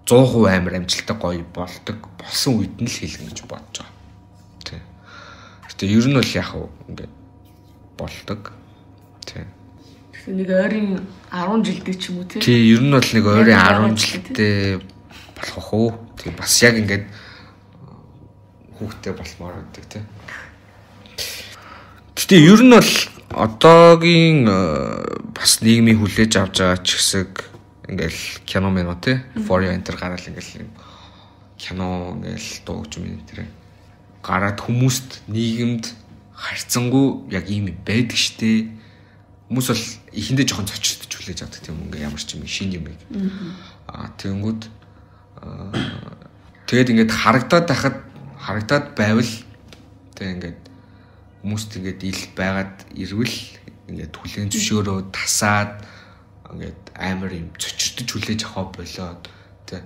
100% амар амжилттай гоё болдог болсон үед нь л хийлгэн гэж бодож байгаа. Тийм. Гэтэ ер нь бол яг ингээд болдог. Тийм. Нэг ойрын 10 жилдээ ч юм уу тий. Тий, ер нь бол нэг ойрын 10 жилдээ болох уу. Тий, бас яг ингээд хүүхдтэй болмоор байдаг тий. Гэтэ ер нь бол одоогийн бас нийгмийн хүлээж авч байгаа ч гэсэн ингээл кино мэн үү тий. For you enter гараал ингээл кино ингээл дуугч юм энэ гараад хүмүүст нийгэмд харьцангуй яг ийм байдаг штэ. Хүмүүс бол ихэндээ жоохон цочрдож хүлээж авдаг тийм ингээ ямар ч юм шин юм бэ. Тэгэнгүүт тэгээд ингээд харагдаад байвал тэг ингээд хүмүүст ингээд ил байгаад ирвэл ингээд хүлэн зөвшөөрөө тасаад ингээд амар юм цочрдож хүлээж авах болоод тэг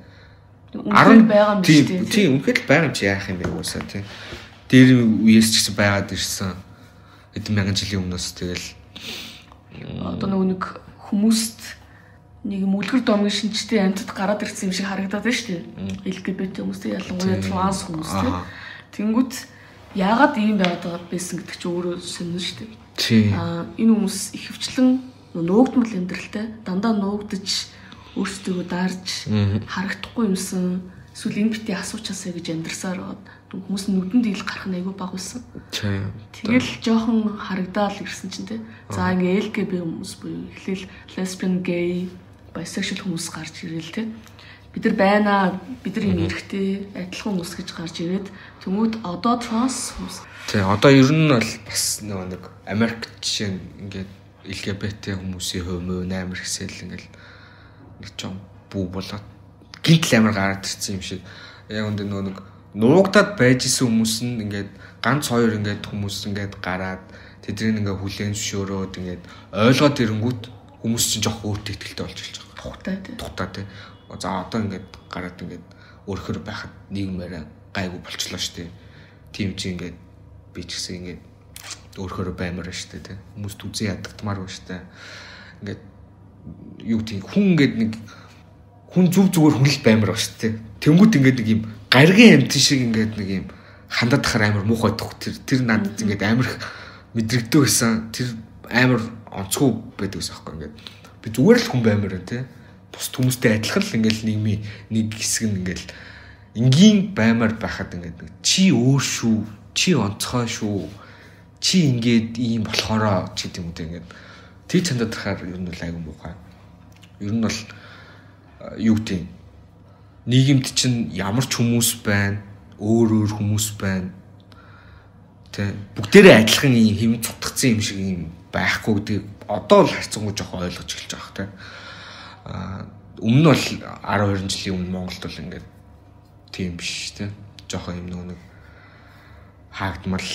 10 байгаа юм шүү дээ. Тийм үнэхээр байгаа юм чи яах юм бэ уусаа тийм. Дээр үеэс ч гэсэн байгаад ирсэн хэдэн мянган жилийн өмнөөс тэгэл одоо нэг хүмүүст нэг мүлгэр домгийн шинжтэй амьтад гараад ирсэн юм шиг харагдаад байна шүү дээ. LGBT хүмүүстэй ялангуяа транс хүмүүстэй. Тэнгүүт яагаад ийм байгаад байсан гэдэг чи өөрөө сонирно шүү дээ. Энэ хүмүүс ихэвчлэн нуугдмал амьдралтай дандаа нуугдаж өөртөө даарж харагдахгүй юмсан эсвэл энэ битээ асуучаасаа гэж амьдсаар байгаад хүмүүс нүдэнд ил гарах нь айгүй баг байсан. Тэгэл жоохон харагдаал ирсэн чинь те. За ингээ LGBT хүмүүс буюу эхлээл lesbian, gay, bisexual хүмүүс гарч ирэл те. бид нар байна, бид нар юм эрэхтэй адилхан хүмүүс гэж гарч ирээд тэмүүд одоо транс хүмүүс. Тий, одоо ер нь бол бас нэг Америк жишээ ингээд LGBT хүмүүсийн хөвмөө амар хэсэл ингээд нэг ч юм бүү болоод гинтл амар гараад ирсэн юм шиг. Яг үндэ нэг нуугдаад байж исэн хүмүүс нь ингээд ганц хоёр ингээд хүмүүс ингээд гараад тэдний ингээд хүлээн зөвшөөрөөд ингээд ойлгоод ирэнгүүт хүмүүс чинь жоох өөртөө ихтэй болж эхэлж байгаа. Тухтай тий. За одоо ингээд гараад ингээд өөрөөр байхад нийгмээр гайгүй болчлоо шүү дээ. Тийм чи ингээд би ч гэсэн ингээд өөрөөр баймаар шүү дээ тий. Хүмүүст үзэн ядагдмаар байна шүү дээ. Ингээд юу тийм хүн ингээд нэг хүн зүг зүгээр хүнэл баймаар байна шүү дээ. Тэнгүүд ингээд нэг юм гаргийн амт шиг ингээд нэг юм хандаад тахаар амар муухай тох тэр надад ингээд амар мэдрэгдөө байсан. Тэр амар онцгой байдаг гэсэн аахгүй ингээд би зүгээр л хүн баймаар байна тий. Бус хүмүүстэй адилхан л ингээд нийгмийн нэг хэсэг нь ингээд энгийн баймаар байхад ингээд чи өөр шүү, чи онцгой шүү, чи ингээд ийм болохоороо ч гэдэг юм үү ингээд тэр чандад тахаар ер нь бол айгүй муухай. Ер нь бол юу гэдэг нийгэмд чинь ямар ч хүмүүс байна, өөр хүмүүс байна. Тэ бүгдээрээ адилхан юм хэм цутгацсан юм шиг юм байхгүй гэдэг одоо л харцангуй жоох ойлгож эхэлж байгаа тэ. Өмнө нь бол 12 жилийн өмнө Монголд бол ингээд тийм биш тэ. Жохон юм нэг хаагдмал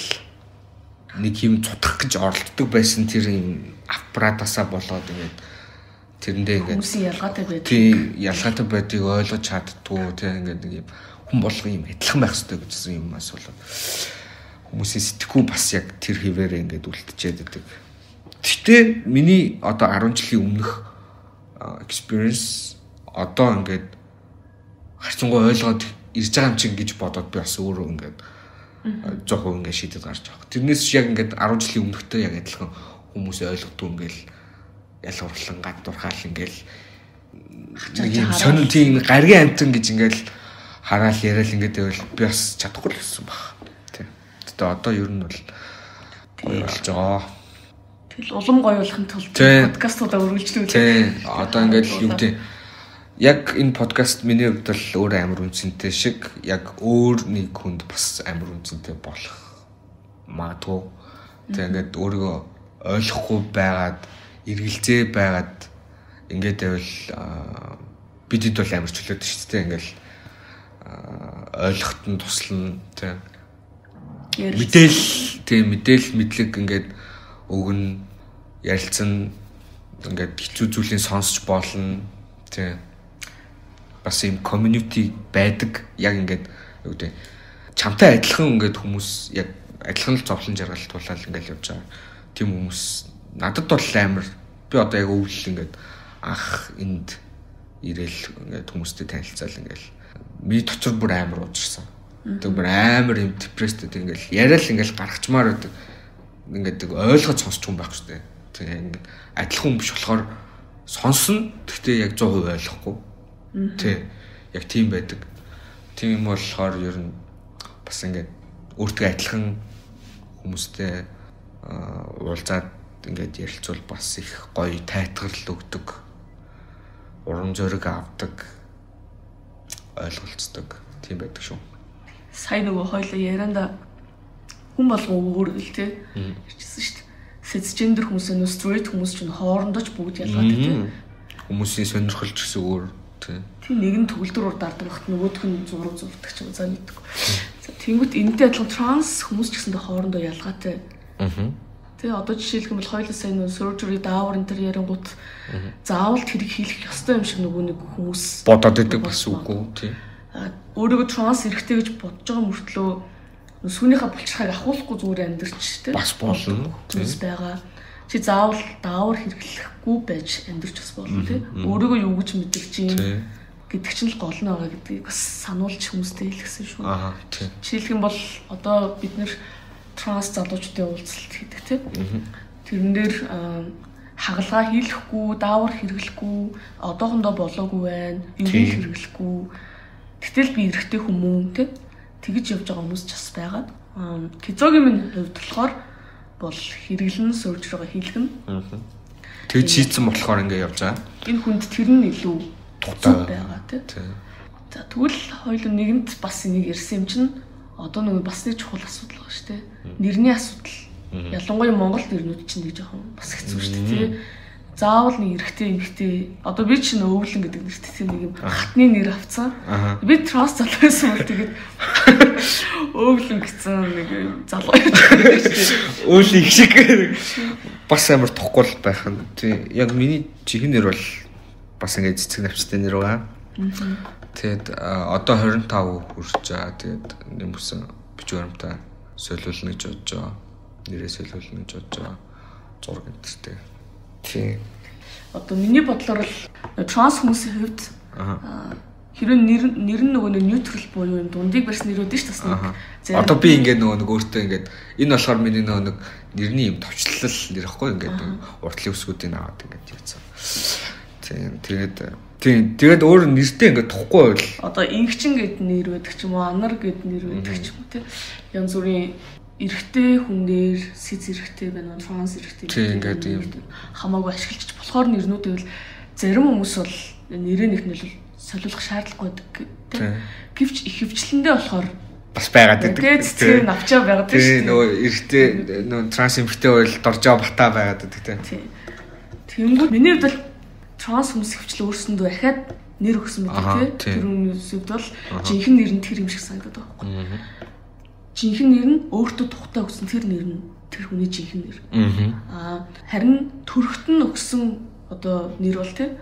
нэг юм цутгах гэж оролддог байсан тэр юм аппаратасаа болоод ингээд тэрэндээ ингээд хүмүүсийн ялгаатай байдаг. Тийм ялгаатай байдгийг ойлгож чаддгүй тийм ингээд нэг юм хүн болгоо юм адилхан байх хэрэгтэй гэсэн юм бас болоо. Хүмүүсийн сэтгэхүй бас яг тэр хിവэрээ ингээд үлдчихэд байдаг. Гэхдээ миний одоо 10 жилийн өмнөх experience одоо ингээд харцангуй ойлгоод ирж байгаа юм чинь гэж бодоод би бас өөрөө ингээд жоохон ингээд шийдэд гарч байгаа. Тэрнээс яг ингээд 10 жилийн өмнөхтэй яг адилхан хүмүүс ойлгохгүй ингээд ялгуурлан гадуурхаал ингээл нэг юм сонин тийм гаргийн амтан гэж ингээл хараал яриад ингээд байвал би бас чадахгүй л байсан баг. Тийм. Тэгтээ одоо ер нь бол гоё болж байгаа. Тэгэл улам гоёулахын тулд подкастуудаа үргэлжлүүлээ. Тийм. Одоо ингээд юу гэдэг яг энэ подкаст миний хувьд бол өөр амар үнцэнтэй шиг яг өөр нэг хүнд бас амар үнцэнтэй болох магадгүй. Тэгээ ингээд өөрийгөө ойлгохгүй байгаад эргэлзээ байгаад ингээд байвал бидэд бол амар чөлөөд шүү дээ ингээл ойлгоход нь туслана тийм мэдээл мэдлэг ингээд өгнө ярилцсан ингээд хэцүү зүйлийг сонсч болно тийм бас юм community байдаг яг ингээд юу гэдэг чамтай адилхан ингээд хүмүүс яг адилхан л зовлон жаргалт тулаал ингээд явж байгаа тийм хүмүүс надад бол амар би одоо яг өвлөл ингээд анх энд ирээл ингээд хүмүүстэй танилцаал ингээд ми точор бүр амар уужсан. Тэг бүр амар юм депресстэй ингээд яриад ингээд гаргачмаар байдаг. Ингээд ойлгож сонсч хүн байхгүй шүү дээ. Тэг ингээд адилхан хүн биш болохоор сонсно. Гэхдээ яг 100% ойлгохгүй. Тэ яг тийм байдаг. Тийм юм болохоор ер нь бас ингээд өөртөө адилхан хүмүүстэй уулзаад ингээд ярилцвал бас их гоё тайтгарл өгдөг. Урам зориг авдаг. Ойлголцдог. Тийм байдаг шүү. Сайн нөгөө хоёлоо ярианда хүн болгоо өөр л тий ярьчихсан шүү дээ. Сэцжендер хүмүүс нь стрейт хүмүүс ч хоорондоо ч бүгд ялгаатай тий. Хүмүүсийн сонирхолч гэсэн өөр тий. Тийм нэг нь төгөлдөр даардаг багт нөгөөх нь зураг зурдаг ч юм заа мэдгүй. За тэнгуут энэтэй адилхан транс хүмүүс ч гэсэндээ хоорондоо ялгаатай. Тэ одоо жишээлх юм бол хоёулаа сайн нөө surgery даавар энэ төр ярингууд заавал тэрийг хийх ёстой юм шиг нөгөө нэг хүмүүс бодоод байдаг бас үгүй тий. Өөрийгөө транс эрэхтэй гэж бодож байгаа мөртлөө сүнийхээ булчирхайг ахуулахгүй зүгээр амьдэрч тий. Бас болно тий. Байгаа. Чи заавал даавар хэрэглэхгүй байж амьдэрч бас болно тий. Өөрийгөө юу гэж мэдэрч юм гэдэг чинь л гол нь байгаа гэдгийг бас сануулж хүмүүстэй хэлсэн шүү. Аа тий. Жишээлх юм бол одоо бид нэр транс залуучуудын уулзалт хийдэг тийм. Тэрэн дээр хагалгаа хийлэхгүй, даавар хэрэглэхгүй, одоохондоо болоогүй байна, эрүүл хэрэглэхгүй. Гэтэл би эрэгтэй хүмүүн тийм. Тэгэж явж байгаа хүмүүс ч бас байгаа. Кизогийн минь хувьд болохоор бол хэрэглэн surgery-га хийлгэн. Тэг шийдсэн болохоор ингэ явж байгаа. Энэ хүнд тэр нь илүү тухтай байгаа тийм. Тэгвэл хоёул нэгэнт бас энийг ярьсан юм чинь одоо нэг бас нэг чухал асуудал байгаа шүү дээ. Нэрний асуудал. Ялангуяа Монгол нэрнүүд чинь нэг жоохон бас хэцүү шүү дээ. Заавал нэг эрэгтэй эмэгтэй одоо би чинь өвлөн гэдэг нэртэй тийм нэг юм хатны нэр авцсан. Би транс залуу байсан бол тэгээд өвлөн гэсэн нэг залуу өвлөн их шиг бас амар тухгүй байх нь. Тийм яг миний чихэн нэр бол бас ингээд цэцэг навчтай нэр байгаа. Тэгээд одоо 25 хүрч байгаа. Тэгээд нэмсэн бичвэрамтай солиулна гэж бодож байгаа. Нэрээ солиулна гэж бодож байгаа. Зураг энтертэй. Тийм. Одоо миний бодлоор л транс хүмүүсийн хувьд хэрвээ нэр нь нөгөө ньютрал буюу юм дундыг барьсан нэрүүд нь ш тас нэг. Одоо би ингээд нөгөө өөртөө ингээд энэ болохоор миний нөгөө нэрний юм товчлол нэр ихгүй ингээд уртлын үсгүүдийг аваад ингээд явцсан. Тийм. Тэгээд өөр нэртэй ингээд тухгүй байл. Одоо ингчин гэд нэр байдаг ч юм уу, анар гэд нэр байдаг ч юм уу те. Янз бүрийн эрэгтэй хүн дээр сэц эрэгтэй байна уу, транс эрэгтэй байна. Хамаагүй ашиглаж болохоор нэрнүүдээ бол зарим хүмүүс бол нэрээ нэхнэл солиулах шаардлагагүй гэдэг. Гэвч их хөвчлөндөө болохоор бас байгаад байдаг. Тэгээд цэцгээр навчаа байгаад байдаг шүү дээ. Нөгөө эрэгтэй нөгөө транс эмэгтэй бол доржоо батаа байгаад байдаг те. Тэнгүүд миний хувьд бол транс хүмүүс хөвчлөө өөрсөндөө ахаад нэр өгсөн байдаг те. Тэр хүмүүсд бол жинхэнэ нэр нь тэр юм шиг санагдаад байгаа байхгүй. Жинхэнэ нэр нь өөртөө тухтай өгсөн тэр нэр нь тэр хүний жинхэнэ нэр. Харин төрхөд нь өгсөн одоо нэр бол те.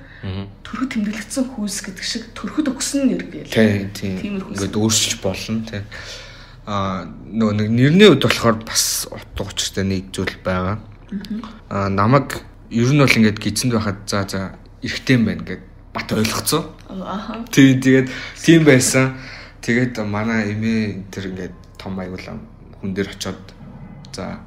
Төрхөд тэмдэглэгдсэн хүйс гэдэг шиг төрхөд өгсөн нэр гээл. Тийм. Ингээд өөрчилж болно те. Нөгөө нэг нэрний үед болохоор бас утга учиртай нэг зүйл байгаа. Намайг ер нь бол ингээд гизэнд байхад за эргэтэй юм байна гэд бат ойлгоцсон. Тэгээд тийм байсан. Тэгээд манай эмээ тэр ингээд том аягуулам хүн дээр очиод за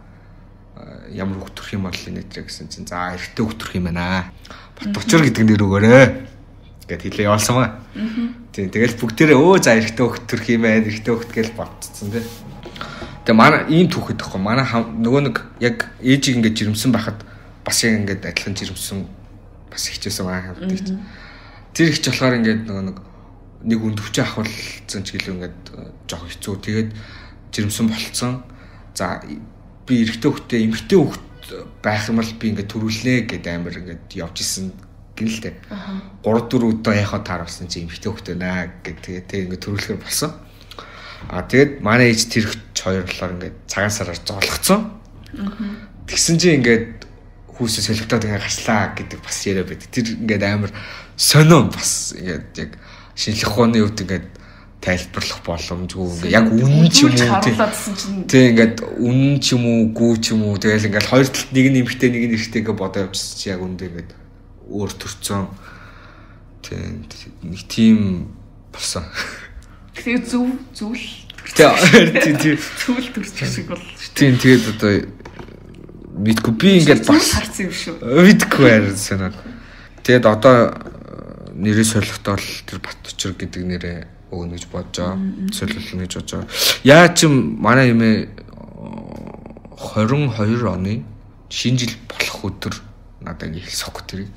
ямар хөх төрх юм бол энэ гэсэн чинь за эргэтэй хөх төрх юм байна. Батбочор гэдэг нэр өгөөрэй гэд хэлээ явуулсан ба. Тийм тэгэл бүгдээрээ за эргэтэй хөх төрх юм байна. Эргэтэй хөхт гэж бодцсон тий. Тэгээ манай ийм түүх идэхгүй. Манай нөгөө нэг яг ээжийг ингээд жирэмсэн байхад бас яг ингээд адилхан жирэмсэн бас хичээсэн байгаа юм гэдэг чинь. Тэр их ч болохоор ингээд нэг өндөвчөө ахуулсан ч гэлээ ингээд жоох хэцүү. Тэгээд жирэмсэн болцсон. За би эрэгтэй хөхтэй эмэгтэй хөхт байх юм бол би ингээд төрүүлнэ гэдэг амар ингээд явж исэн гинэлтэй. 3-4 өдөө яхаа тааруулсан чи эмэгтэй хөхтэй наа гэдэг тэгээд ингээд төрүүлэхээр болсон. Тэгээд манай ээж тэр хоёр болохоор ингээд цагаан сараар зоолгоцсон. Тэгсэн чинь ингээд хүүсээ солигдоод ингээд гарчлаа гэдэг бас яриа байдаг. Тэр ингээд амар сонио бас ингээд яг шинжлэх ухааны хувьд ингээд тайлбарлах боломжгүй яг үнэн ч юм уу тийм ингээд үнэн ч юм уу гүү ч юм уу тэгэл ингээд хоёр талд нэг нь эмхтэй нэг нь эрэгтэй ингээд бодоо явчихсан чи яг үндэ ингээд өөр төрцөн тийм нэг тийм болсон. Тэгээ зүйл зүйл төрчих шиг бол тийм тэгээд одоо мэдгүй би ингээд бас харсан юм шүү. Мэдгүй байрсан. Тэгээд одоо нэрээ солихтол тэр Батбочор гэдэг нэрээ өгнө гэж бодож байгаа. Солиулна гэж бодож байгаа. Яа ч юм манай эмээ 22 оны шинэ жил болох өдөр надад ингэ хэлсэхгүй тэрийг.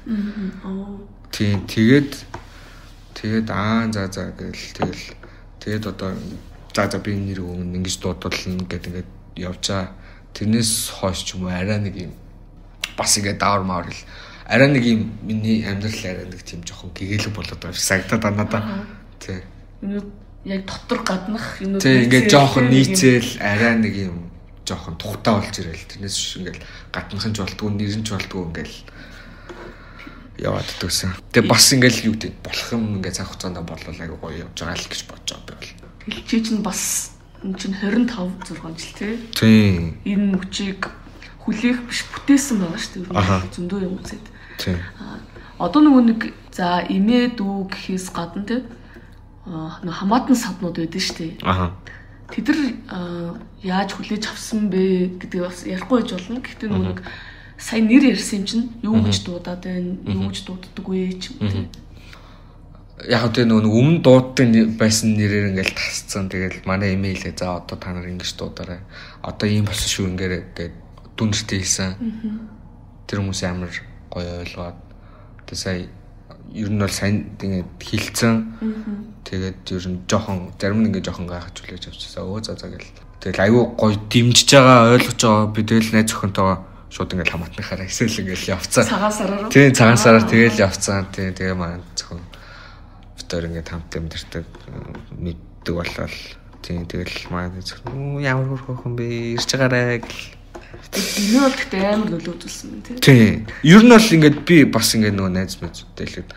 Тийм тэгээд за гэл тэгээд одоо за би нэр өгнө ингэж дуудуулна гэдэг ингээд явжаа. Тэрнээс хойш ч юм уу арай нэг юм бас ингэ даавар маар л арай нэг юм миний амьдрал арай нэг тийм жоохон гэгээлэг болоод байгаа санагдаад надаа. Тийм. Яг дотор гаднах юм уу тийм ингээд жоохон нийцээл арай нэг юм жоохон тухтаа болж ирэл. Тэрнээс ингээл гаднахын ч болдгоо нэрэн ч болдгоо ингээл яваад дтгсэн. Тэгээ бас ингээл юу гэдэг болох юм ингээд цаг хугацаанд болол аяга гоё явж байгаа л гэж бодож байгаа би бол. Хэлчээ чинь бас энэ чинь 25 6 жил тий. Тийм. Энэ мөчийг хүлээх биш бүтээсэн байгаа шүү дээ. Зөндөө юм үзээд. Тийм. Одоо нөгөө нэг за эмээ дүү гэхээс гадна тий хамаатан саднууд байдаг шүү дээ. Тэд нар яаж хүлээж авсан бэ гэдгийг бас ярихгүй байж болно. Гэхдээ нөгөө нэг сайн нэр ярьсан юм чинь юу гэж дуудаад байна, юу гэж дууддаг вэ ч юм тий. Яг тэ нөгөө өмнө дууддаг байсан нэрээр ингээл тасцсан. Тэгэл манай имэйлээ за одоо та нар ингэж дуудаарай. Одоо ийм болсон шүү ингээрэ гээд дүнжтэй хэлсэн. Тэр хүмүүс амар гоё ойлгоод. Тэ сая ер нь бол сайн тэгээд хэлсэн. Тэгээд ер нь жоохон зарим нь ингээ жоохон гайхаж хүлээж авчихсан. Өө за гэл. Тэгэл аюу гоё дэмжиж байгаа ойлгож байгаа би тэгэл найз охинтойгоо шууд ингээл хамаатныхаараа эсвэл ингээл явцсан. Цагаан сараар. Тийм цагаан сараар тэгэл явцсан. Тийм тэгээ маань зөвхөн битэр ингээд хамт амьдэрдэг мэддэг болол. Тийм тэгэл маань зөвхөн ямар хөрхөн бэ ирж байгаарай гэл. Энэ бол гэхдээ амар нөлөөдүүлсэн юм тийм. Ер нь бол ингээд би бас ингээд нөгөө найз мэдтэй л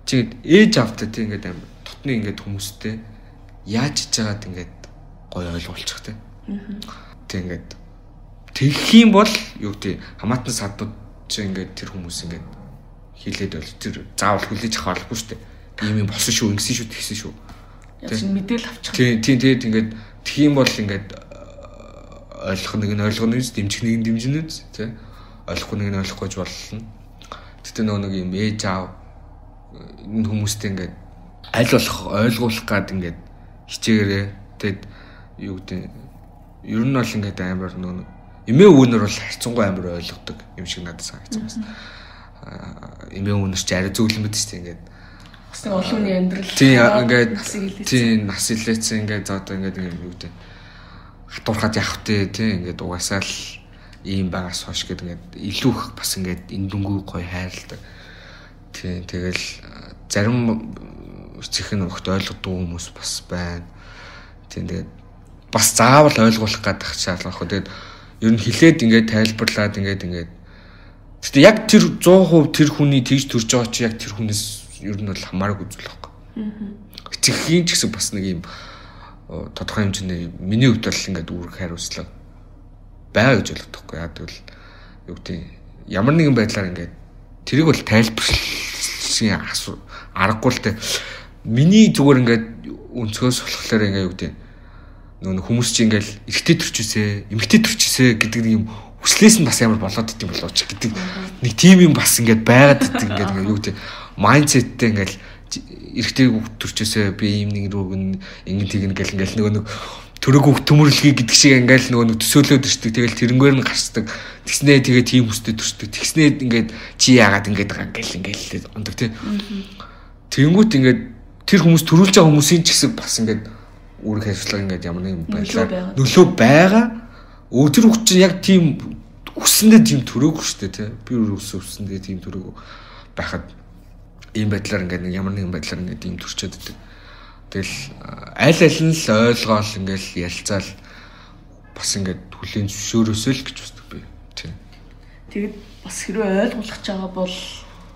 тэгээд ээж автаа тийм ингээд амар дотны ингээд хүмүүстэй яаж иж байгаад ингээд гоё ойлгуулчих тийм. Тэг ингээд тэгэх юм бол юу гэдэг хамаатан садууд чи ингээд тэр хүмүүс ингээд хилээд бол тэр заавал хүлээж авах болохгүй шүү дээ. Ийм юм болсон шүү, ингэсэн шүү, тэгсэн шүү. Яг чинь мэдээл авчих. Тийм ингээд тэгэх юм бол ингээд ойлгох нэг нь ойлгоно үз, дэмжих нэг нь дэмжинэ үз, тий. Ойлгохгүй нэг нь ойлгохгүйж болно. Тэгтээ нэг юм ээж аав энэ хүмүүстэй ингээд аль болох ойлгуулах гад ингээд хичээгээрээ тэгэд юу гэдэг ер нь бол ингээд амар нэг эмээ өвнөр бол харьцангуй амар ойлгодог юм шиг надад санагдсан байна. Эмээ өвнөр ч арай зөвлөмөд шүү дээ ингээд бас нэг олон хүний амьдрал ингээд нас илээсэн ингээд за одоо ингээд юу гэдэг хатуурхад явах тий ингээд угаасаа л ийм байгаас хойш гэдэг ингээд илүү их бас ингээд энэ дүнгүй гоё хайрладаг. Тий тэгэл зарим эцэг нь огт ойлгодог хүмүүс бас байна. Тий тэгээд бас заавал ойлгуулах гадах шаардлагагүй. Тэгээд ер нь хилээд ингээд тайлбарлаад ингээд гэхдээ яг тэр 100% тэр хүний тэгж төрж байгаа чи яг тэр хүнээс ер нь бол хамаараг үзүүлэх байхгүй. Эцэгхийн ч гэсэн бас нэг юм тодорхой хэмжээний миний хувьд бол ингээд үүрэг хариуцлага байгаа гэж ойлгохгүй. Яг тэгвэл юу гэдэг ямар нэгэн байдлаар ингээд тэрийг бол тайлбарлахын аргагүй л дээ. Миний зүгээр ингээд өнцгөөс болохоор ингээд юу гэдэг нөө хүмүүс чи ингээл эргэтэй төрчихсээ, эмгтэй төрчихсээ гэдэг нэг юм хүслээс нь бас ямар болоод идэм болооч гэдэг нэг тийм юм бас ингээд байгаад идэг ингээд юу гэдэг майндсеттэй ингээл эргэтэй төрчихсээ би ийм нэг рүү ингэн тэгнэ гэл ингээл нөгөө нэг төрөг хөг төмөрлөгийг гэдэг шиг ингээл нөгөө нэг төсөөлөөд ирдэг. Тэгэл тэрнгээр нь гарчдаг. Тэгснээ тэгээ тийм хүстэй төрчдөг. Тэгснээ ингээд чи яагаад ингээд байгаа ингээл ондог тий. Тэнгүүт ингээд тэр хүмүүс төрүүлж байгаа хүмүүсийн ч гэсэн бас ингээд үүрэг хариуцлага ингээд ямар нэгэн байдлаар нөлөө байгаа. Тэр хүүхд чинь яг тийм хүссэндээ тийм төрөөгүй шүү дээ тий. Би өсөндөө тийм төрөөгүй байхад ийм байдлаар ингээд ямар нэгэн байдлаар ингээд ийм төрчөөд идэг. Тэгэл аль нь л ойлгоол ингээд ярилцаал бас ингээд хүлээн зөвшөөрөөсөө л гэж боддог би. Тий. Тэгэд бас хэрвээ ойлгуулах байгаа бол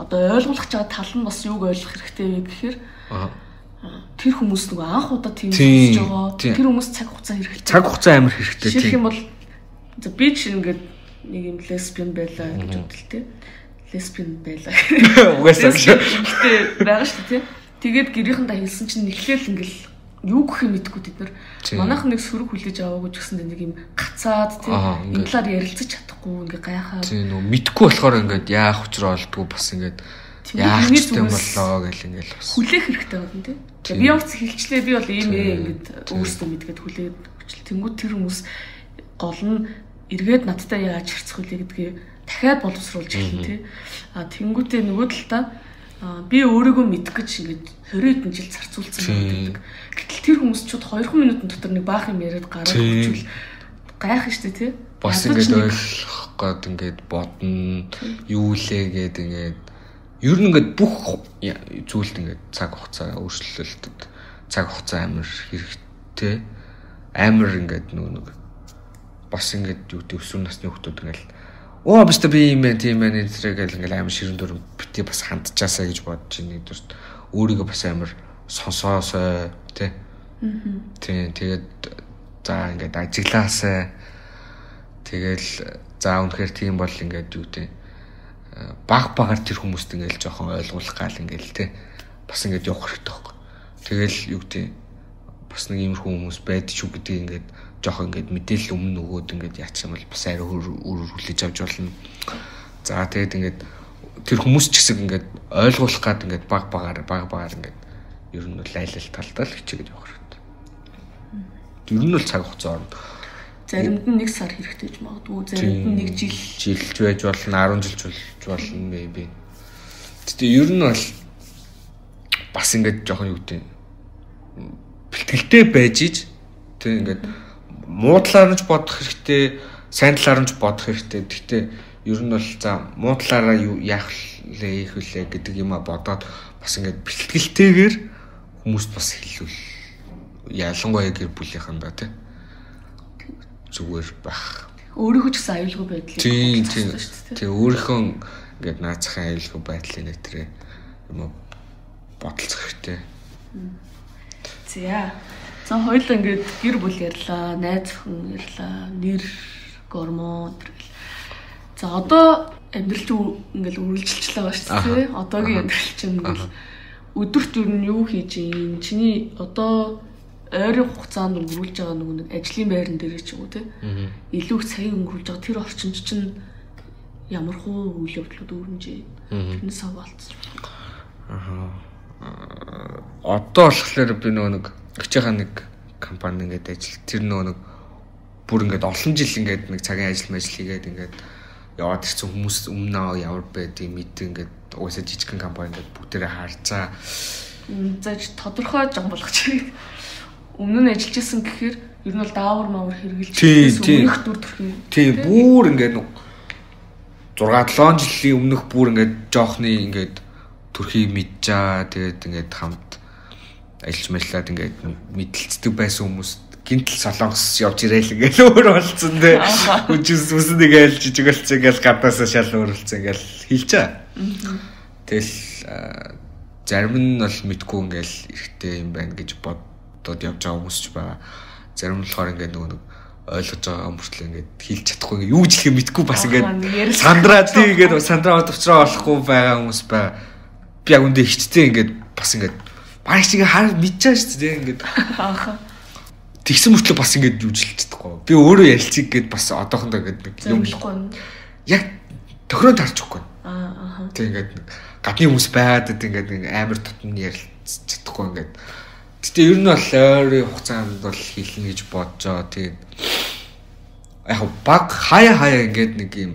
одоо ойлгуулах байгаа тал нь бас юуг ойлгох хэрэгтэй вэ гэхээр тэр хүмүүс нөгөө анх удаа тийм хийж байгаа. Тэр хүмүүс цаг хугацаа хэрэгтэй. Цаг хугацаа амар хэрэгтэй. Жишээлх юм бол би чинь ингээд нэг юм лесбиан байлаа гэж бодтол тий. Лесбиан байлаа. Угаасаа гэхдээ байгаа шүү тий. Тэгээд гэрийнхэндээ хэлсэн чинь нэхлээл ингээл юу гэх юм мэдэхгүй тэд нар. Манайх нэг сөрөг хүлээж аваагүй ч гэсэн нэг юм гацаад тий. Энэ талаар ярилцаж чадахгүй ингээ гайхаад. Тий нөгөө мэдэхгүй болохоор ингээд яах учраа олдгүй бас ингээд яах ч юм болоо гэл ингээл бас хүлээх хэрэгтэй байна тий. Би явц хэлчлээ би бол ийм ингээд өөрсдөө мэдгээд хүлээд өчл. Тэнгүүд тэр хүмүүс гол нь эргээд надтай яаж хэрцэх вэ гэдгийг дахиад боловсруулж эхэлнэ тий. Тэнгүүтээ нөгөө талдаа би өөрийгөө мэдэх гэж ингээд 20 хэдэн жил зарцуулсан байдаг. Гэтэл тэр хүмүүс чууд 2 минутын дотор нэг баах юм яриад гараад хөвчүүл гайх штэ тий. Бас ингээд ойлгох гээд ингээд бодно юу лээ гээд ингээд ер нь ингээд бүх зүйлд ингээд цаг хугацаа өөрчлөлтөд цаг хугацаа амар хэрэгтэй. Амар ингээд нэг бас ингээд юу гэдэг өсвөр насны хүмүүс ингээд оо бистэ би юм тийм ээ зэрэг ингээл амар ширэн дүр бити бас хандчаасаа гэж бодож байна. Нэгдүгээр өөрийгөө бас амар сонсоосоо тий. Тий тэгээд за ингээд ажиглаасаа тэгэл за үнэхээр тийм бол ингээд юу гэдэг баг тэр хүмүүст ингээл жоохон ойлгуулах гал ингээл тий. Бас ингээд явах хэрэгтэй байхгүй. Тэгэл юу гэдэг бас нэг иймэрхүү хүмүүс байдаг шүү гэдэг ингээд жоохон ингээд мэдээлэл өмнө нөгөөд ингээд яачих юм бол бас арай өөр хүлээж авч болно. За тэгээд ингээд тэр хүмүүс ч гэсэн ингээд ойлгуулах гад ингээд багаар ингээд ер нь бол айл талдаа л хичээгээд явах хэрэгтэй. Ер нь бол цаг хугацаа орно. Заримд нь 1 сар хэрэгтэй гэж магадгүй, заримд нь 1 жилж байж болно, 10 жил болж болно maybe. Тэгтээ ер нь бол бас ингээд жоохон юу гэдэг бэлтгэлтэй байж иж тэг ингээд муу талаар нь бодох хэрэгтэй, сайн талаар нь бодох хэрэгтэй. Гэхдээ ер нь бол за муу талаараа юу яах вэ, ийх вүлээ гэдэг юм а бодоод бас ингээд бэлтгэлтэйгээр хүмүүст бас хэлвэл ялангуяа гэр бүлийнхэн да тий зүгээр байх. Өөрийнхөө ч гэсэн аюулгүй байдлыг тийм өөрийнхөө ингээд наацхан аюулгүй байдлын нэтрээ юм бодолцох хэрэгтэй. За хоёул ингээд гэр бүл ярьлаа, найз охин ярьлаа, нэр, гормон гэл. За одоо амьдрал чинь ингээд үргэлжилж байгаа шүү дээ. Одоогийн амьдрал чинь ингээд өдөрт юу нь юу хийж ийн, чиний одоо ойрын хугацаанд өнгөрүүлж байгаа нэг ажлын байран дээр ч юм уу те. Илүү их цагийг өнгөрүүлж байгаа тэр орчинд чинь ямар хуу үйл явдлууд өрнөж тэрнээс хаваалцсан. Одоо болохоор би нэг гिचхаа нэг компани ингээд ажил тэр нэг бүр ингээд олон жил ингээд нэг цагийн ажил хийгээд ингээд яваад ирсэн хүмүүс өмнөө ямар байдгийг мэдээ ингээд угаасаа жижигхэн компани ингээд бүгдээрээ харцаа. За тодорхой жон болгочих. Өмнө нь ажиллаж исэн гэхээр ер нь бол даавар маавар хэрэгжилж өмнөх дүр төрхий. Тийм бүр ингээд 6-7 жилийн өмнөх бүр ингээд жоохны ингээд төрхийг мэджаа тэгээд ингээд хамт ажиллаж мэрлээд ингээд мэдлэлцдэг байсан хүмүүс гинтл солонгос явж ирээл ингээд өөр болцсон дээ. Хүчс үсэн нэгээл жижиг болцсон ингээд гадаасаа шал өөрлөцсөн ингээд хэлчээ. Тэгэл зарим нь бол мэдгүй ингээд эрэхтэй юм байна гэж бодоод явж байгаа хүмүүс ч байгаа. Зарим нь болохоор ингээд нөгөө нэг ойлгож байгаа мөртлөө ингээд хэлж чадахгүй ингээд юу ч хэлэх мэдгүй бас ингээд сандраа тий ингээд сандраа төвчрөө олохгүй байгаа хүмүүс байгаа. Би яг үндэ ихчтэй ингээд бас ингээд багш чигээ хараад мэдчихэж шүү дээ ингээд. Тэгсэн мөртлөө бас ингээд юу ч хэлж чадахгүй. Би өөрөө ярилцгийг гээд бас одоохондоо ингээд юм яг тохироо тарчихгүй. Тэг ингээд гадны хүмүүс байгаад ингээд амар тотны ярилцж чадахгүй ингээд. Гэтэ ер нь бол ойрын хугацаанд бол хэлнэ гэж бодож байгаа. Тэгээд яг баг хаяа ингээд нэг юм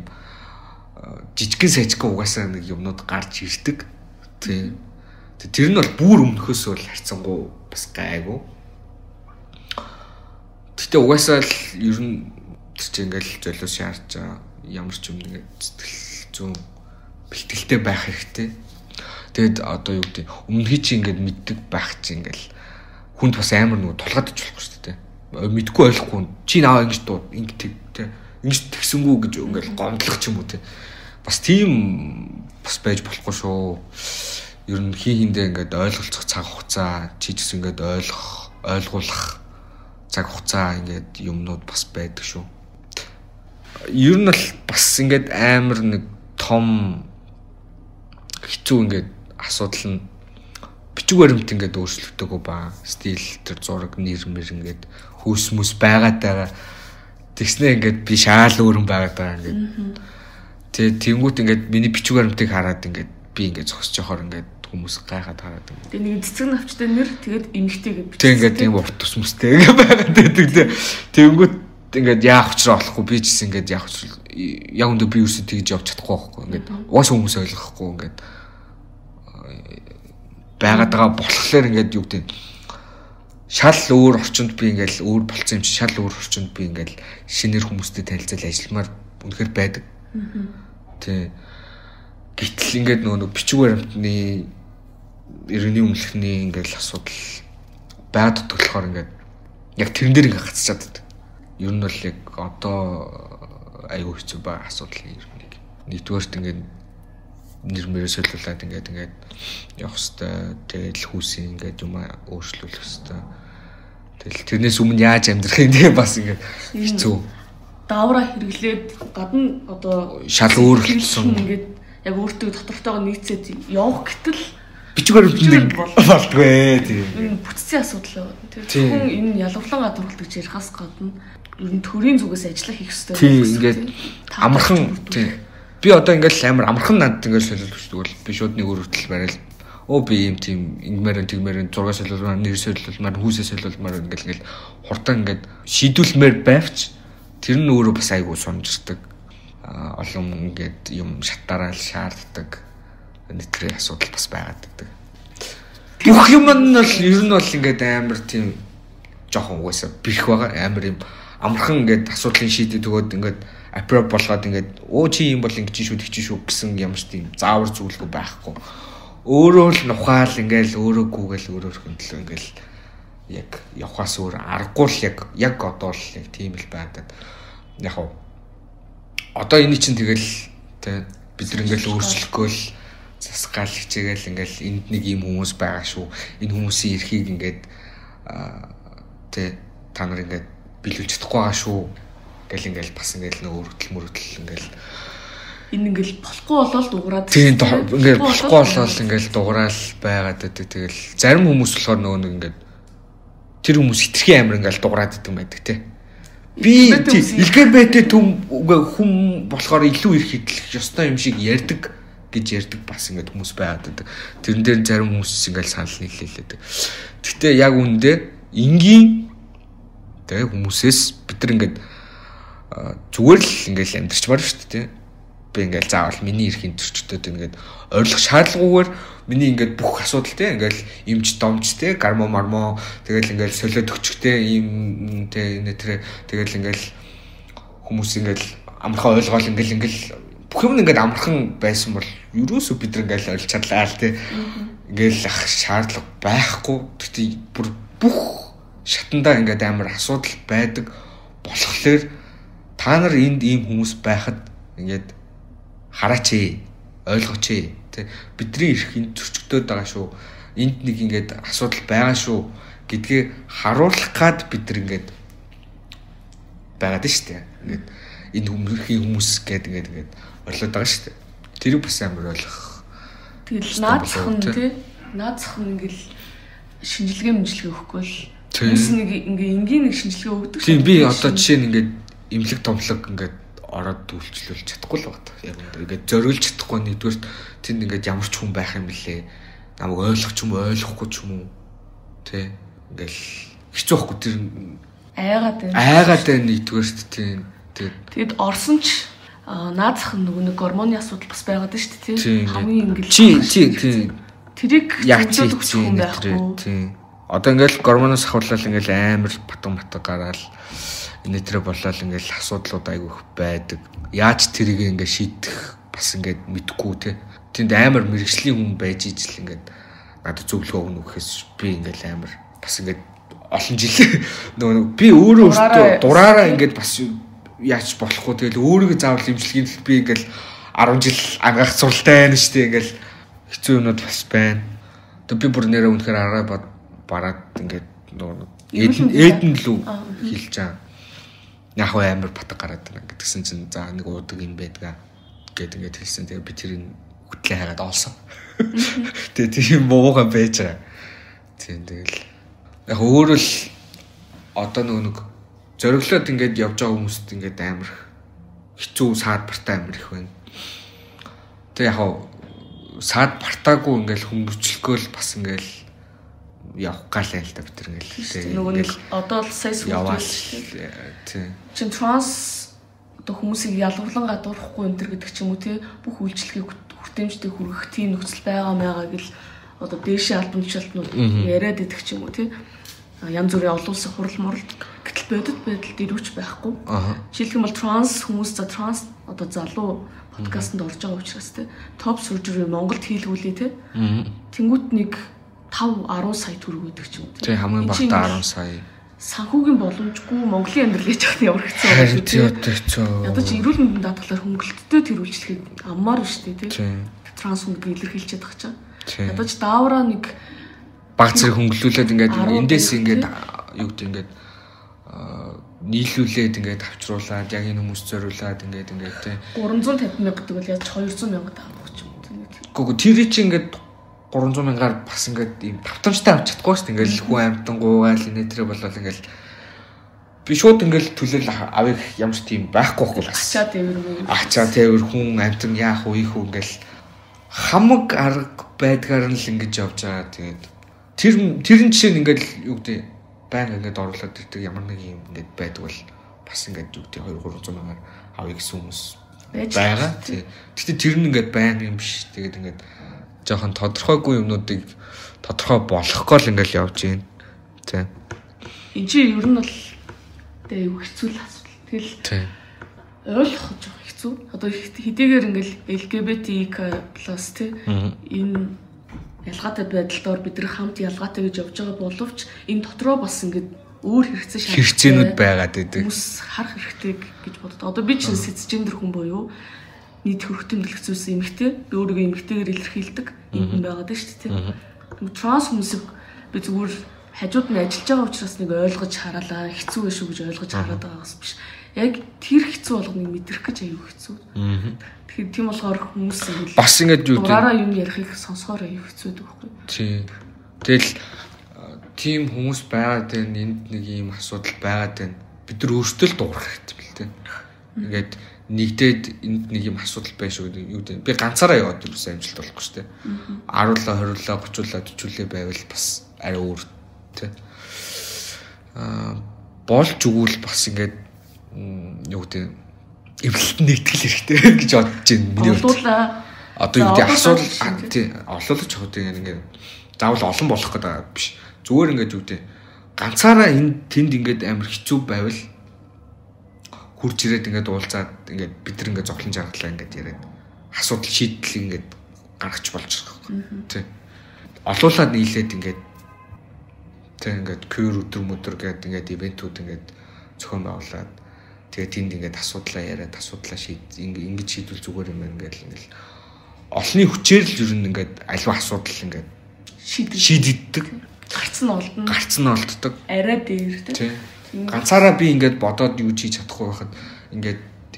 жижигхэн сайжгүй угаасаа нэг юмнууд гарч ирдэг. Тийм. Тэр нь бол бүр өмнөхөөс бол харьцангуй бас гайгүй. Гэтэ угаасаа л ер нь тэр чинь ингээл золиос шаарч байгаа ямар ч юм нэг сэтгэл зүүн бэлтгэлтэй байх хэрэгтэй. Тэгэд одоо юу гэдэг өмнөхий чи ингээд мэддэг байх чи ингээл хүнд бас амар нэг тулгаадж болохгүй шүү дээ. Мэдгүй ойлгохгүй чи наваа ингэж дуу ингэ тэг ингэж тэгсэнгүү гэж ингээл гомдлох ч юм уу те. Бас тийм бас байж болохгүй шүү. Ер нь хиндээ ингээд ойлголцох цаг хугацаа чи ч гэсэн ингээд ойлгуулах цаг хугацаа ингээд юмнууд бас байдаг шүү. Ер нь л бас ингээд амар нэг том хэцүү ингээд асуудал нь бичиг баримт ингээд өөрчлөгдөөгүй ба стил тэр зураг нэр мэр ингээд хөөсмөс байгаадаа тэгснэ ингээд би шаал өөрөн байгаадаа ингээд тэгээ тэнгуут ингээд миний бичиг баримтыг хараад ингээд би ингээд зогсож явахаар ингээд хүмүүс гайхаад хараад байна. Тэгээ нэг цэцэг навчтай нэр тэгээд эмэгтэй гэж бичсэн. Тэг ингээд тийм урт тусмстэй ингээд байгаад байдаг те. Тэнгуут ингээд яах учраа болохгүй би ч гэсэн ингээд яах учраа яг өндөө би юусе тэгж явж чадахгүй байхгүй ингээд уус хүмүүс ойлгохгүй ингээд байгаад байгаа болохоор ингээд юу гэдэг шал өөр орчинд би ингээд өөр болцсон юм чи шал өөр орчинд би ингээд шинээр хүмүүстэй танилцал ажилламаар үнэхээр байдаг. Тэ гítэл ингээд нөгөө бичиг баримтны иргэний өмнөхний ингээд асуудал байгаад болохоор ингээд яг тэрэн дээр ингээд гацчаад байдаг. Ер нь бол яг одоо аюу хэцүү ба асуудал нэгдүгээрт ингээд нэр мэрээ солиулаад ингээд явах хэвээр тэгэл хүйсийн ингээд юм өөрчлүүлэх хэвээр. Тэгэл тэрнээс өмнө яаж амьдрах юм те бас ингээд хэцүү. Даавраа хэрэглээд гадна одоо шал өөрчлөсөн ингээд яг өөртөө дотортойгоо нийцээд явах гэтэл бичиг баримт болдгүй тийм. Бүтцийн асуудал байна. Тэр хүн энэ ялварлан гадуурлах гэж ярихаас гадна ер нь төрийн зүгээс ажиллах хийх хэрэгтэй. Тийм ингээд амархан тийм. Би одоо ингээл амар амархан надад ингээл солиулж өгдөг бол би шууд нэг өрөвдөл барайл. Би юм тийм ингэмээр тэгмээр зураг солиулмаар нэр солиулмаар хүүсээ солиулмаар ингээл хурдан ингээд шийдүүлмээр байвч тэр нь өөрөө бас айгүй сунжирдаг. Олон ингээд юм шатаараа шаарддаг нэтрийн асуудал бас байгаад байдаг. бүх юм нь бол ер нь бол ингээд амар тийм жоохон угаасаа бэрх байгаа амар юм амархан ингээд асуудлын шийдэд өгөөд ингээд аппров болгоод ингээд чи юм бол ингэж шүү тэгчих шүү гэсэн ямар ч тийм заавар зүйлгүй байхгүй. Өөрөө л нухаал ингээд өөрөөгүйгээл өөрөөрхөн төлөө ингээд яг явхаас өөр аргагүй л яг одоо л яг тийм л байдаг. Яг одоо энэ чинь тэгэл тэ бид нар ингээд өөрчлөхгүй л засгаал хичээгээл ингээд энд нэг юм хүмүүс байгаа шүү. Энэ хүмүүсийн эрхийг ингээд тэ та нар ингээд биелүүлж чадахгүй байгаа шүү гэл ингээл бас ингээл нэг өргөдөл ингээл энэ ингээл болохгүй болоод дуурайд тийм ингээл болохгүй болоод ингээл дуурайл байгаад байдаг. Тэгэл зарим хүмүүс болохоор нөгөө нэг ингээд тэр хүмүүс хитрхи амир ингээл дуурайд идэм байдаг те. Би LGBT хүн болохоор илүү их хэдлэх ёстой юм шиг ярьдаг бас ингээд хүмүүс байгаад байдаг. Тэрэн дээр зарим хүмүүс ингээл санал нийлүүлээд. Гэтэ яг үүндээ энгийн тэг хүмүүсээс бид нар ингээд зүгээр л ингээл амьдэрчмаар шүү дээ. Би ингээл заавал миний эрхийн төрчдөд ингээд ойрлох шаардлагагүйгээр миний ингээд бүх асуудал те ингээл эмч домч те гармо мармо тэгэл ингээл солиод өгчтэй ийм те нэтэр тэгэл ингээл хүмүүс ингээл амархан ойлгоол ингээл бүх юм ингээд амархан байсан бол ерөөсөө бид нар ингээл ойлгож чадлаа л те ингээл ах шаардлага байхгүй. Тэгтээ бүр бүх шатандаа ингээд амар асуудал байдаг болохоор та нар энд ийм хүмүүс байхад ингээд хараач ойлгооч тэ бидний эрхийн зөрчигдөд байгаа шүү. Энд нэг ингээд асуудал байгаа шүү гэдгээ харуулах гад бид нар ингээд байгаад шүү дээ. Ингээд энэ хүмүүс гэдэг ингээд ойлоод байгаа шүү дээ. Тэрийг бас амар ойлгох. Тэгэл наацхан тий наацхан ингээд шинжилгээ өгөхгүй л хүмүүс нэг ингээд энгийн нэг шинжилгээ өгдөг шүү. Тийм би одоо жишээ нь ингээд имлэг томлог ингээд ороод үйлчлүүлж чадахгүй л байна. Яг ингээд зориулж чадахгүй нэгдүгээр тэнд ингээд ямар ч хүн байх юм бэлээ. Намайг ойлгох ч юм уу, ойлгохгүй ч юм уу. Тэ ингээл хэцүү байхгүй тэр айгаад байна нэгдүгээр тийм. Тэгэд орсон ч наацхан нэг гормоны асуудал бас байгаад шүү дээ тийм. Хамгийн ингээл тийм. Тэрийг зөвлөдөг хүн байхгүй. Тийм. Одоо ингээл гормоноос ахварлал ингээл амар батан гараал нэтэрэ болол ингээл асуудлууд айгүйх байдаг. Яаж тэрийг ингээ шийдэх бас ингээд мэдгүй те. Тэнд амар мэрэгжлийн хүн байж ижил ингээд надад зөвлөгөө өгнө гэхээс би ингээл амар бас ингээд олон жил нөгөө би өөрөө дураараа ингээд бас яаж болохгүй тэгэл өөрийгөө заавал имжлэгийн төл би ингээл 10 жил ангаах суралтай байна штэ ингээл хэцүү юмуд бас байна. Тэг би бүр нэрээ үнэхээр араа бараад ингээд нөгөө эдэн лүү хэлж байгаа. Яг амар батг гараад байна гэдгсэн чинь за нэг уудаг юм байдгаа гэд ингээд хэлсэн. Тэгээ би тэрийг хөтлөө хагаад олсон. Тэгээ тийм муугаа байж байгаа. Тийм тэгэл яг өөрөө л одоо нэг зориглоод ингээд явж байгаа хүмүүст ингээд амар хэцүү саад бартаа амар их байна. Тэгээ яг саад бартаагүй ингээд хүмүүжлэхөөл бас ингээд явах галаа л да бид нар ингээл нөгөө нэг одоо л сая сүлжээ тийм чин транс одоо хүмүүсийг ялгарлан гадуурахгүй энэ төр гэдэг ч юм уу тий бүх үйлчлэгийг хүртээмжтэй хүргэх тийм нөхцөл байгаа гэл одоо дээшээ албанчлалтнууд яриад идэх ч юм уу тий янз бүрийн олон улсын хурал мурал гэтэл бодит байдалд ирүүч байхгүй. Жишээлх юм бол транс хүмүүс за транс одоо залуу подкастт орж байгаа учраас тий топ сүржрээ Монголд хийлгүүлээ тий тэнгуут нэг 5-10 сая төгрөг өгдөг ч юм уу. Тийм хамгийн багтаа 10 сая. Санхүүгийн боломжгүй Монголын амьдрал гэж яхад ямар хэцүү байна шүү. Ядаж эрүүл мэндийн даатгалаар хөнгөлөлттэй тэр үйлчлэгийг аммаар биш тийм. Транс хүнд илэрхийлж чадах чинь. Ядаж даавраа нэг баг зэрэг хөнгөлүүлээд ингээд эндээс ингээд юу гэдэг ингээд нийлүүлээд ингээд авчруулад яг энэ хүмүүс зориулаад ингээд тийм 350 мянга гэдэг бол яаж 200 мянга таах ч юм уу. Гэхдээ тэр чинь ингээд 300 мянгаар бас ингээд ийм тавтамжтай авч чадахгүй шүү дээ. Ингээл хүн амтан гуугаал инээтрээ болол ингээл би шууд ингээл төлөөл авъя ямар ч тийм байхгүй байхгүй бас. Ачаа тээвэр хүн амтан яах вэ их ингээл хамаг арга байдгаар нь л ингэж явж байгаа. Тэгээд тэрэн жишээ нь ингээл юу гэдэг байнга ингээд оруулаад ирдэг ямар нэг юм ингээд байдаг бол бас ингээд юу гэдэг 200-300 мянгаар авъя гэсэн хүмүүс байгаа. Гэхдээ тэр нь ингээд байнга юм биш. Тэгээд ингээд жоохон тодорхойгүй юмнуудыг тодорхой болгохгүй л ингээл явж байна. Тийм. Энд чи ер нь бол тэгээ юу хэцүү л асуудал. Тэгэл ойлгох жоох хэцүү. Одоо хэдийгээр ингээл LGBTQ+ тий энэ ялгаатай байдалдаар бид нар хамт ялгаатай гэж явж байгаа боловч энэ дотроо бас ингээд өөр хэрэгцээнүүд байгаад байдаг. Хүмүүс харах хэрэгтэй гэж боддог. Одоо би ч cisgender хүн боيو нийт хөрхтөм дэлгэцүүлсэн эмэгтэй би өөрийгөө эмэгтэйгээр илэрхийлдэг юм байгаад байна шүү дээ. Транс хүмүүсийг би зүгээр хажууд нь ажиллаж байгаа учраас нэг ойлгож хараалаа хэцүү байх шүү гэж ойлгож хараад байгаагаас биш. Яг тэр хэцүү болгоныг мэдрэх гэж аюу хэцүү. Тэгэхээр тийм болохоор хүмүүс ингэ бас ингэж юу дугаараа юм ярихыг сонсохоор аюу хэцүү байхгүй. Тийм. Тэгэл тийм хүмүүс байгаад байна. Энд нэг ийм асуудал байгаад байна. Бид нар өөрсдөө л дуурах хэрэгтэй бэл тээ. Ингээд нэгдээд энд нэг ийм асуудал байна шүү гэдэг юу гэдэг. Би ганцаараа яваад юусэн амжилт болохгүй шүү дээ. 10-ла 20-ла 30-ла 40-ла байвал бас арай өөр тээ. Болж өгвөл бас ингээд юу гэдэг эвлэлт нэгтгэл хэрэгтэй гэж бодож байна. Миний хувьд. Одоо юу гэдэг асуудал тий олоолж явах гэдэг ингээд заавал олон болох гэдэг биш. Зүгээр ингээд юу гэдэг ганцаараа энэ тэнд ингээд амар хэцүү байвал хурж ирээд ингээд уулзаад ингээд бид нар ингээд зовлон жаргалаа ингээд яриад асуудал шийдэл ингээд гаргаж болж байгаа юм. Тий. Олуулаад нийлээд ингээд тий ингээд queer өдөр гэдэг ингээд ивентүүд ингээд зохион байгуулад тэгээд тэнд ингээд асуудлаа яриад асуудлаа ингэж шийдвэл зүгээр юм байна ингээд олонний хүчээр л ер нь ингээд аливаа асуудал ингээд шийдэгддэг. Гарц нь олддог. Арай дээр тий. Ганцаараа би ингээд бодоод юу хийж чадахгүй байхад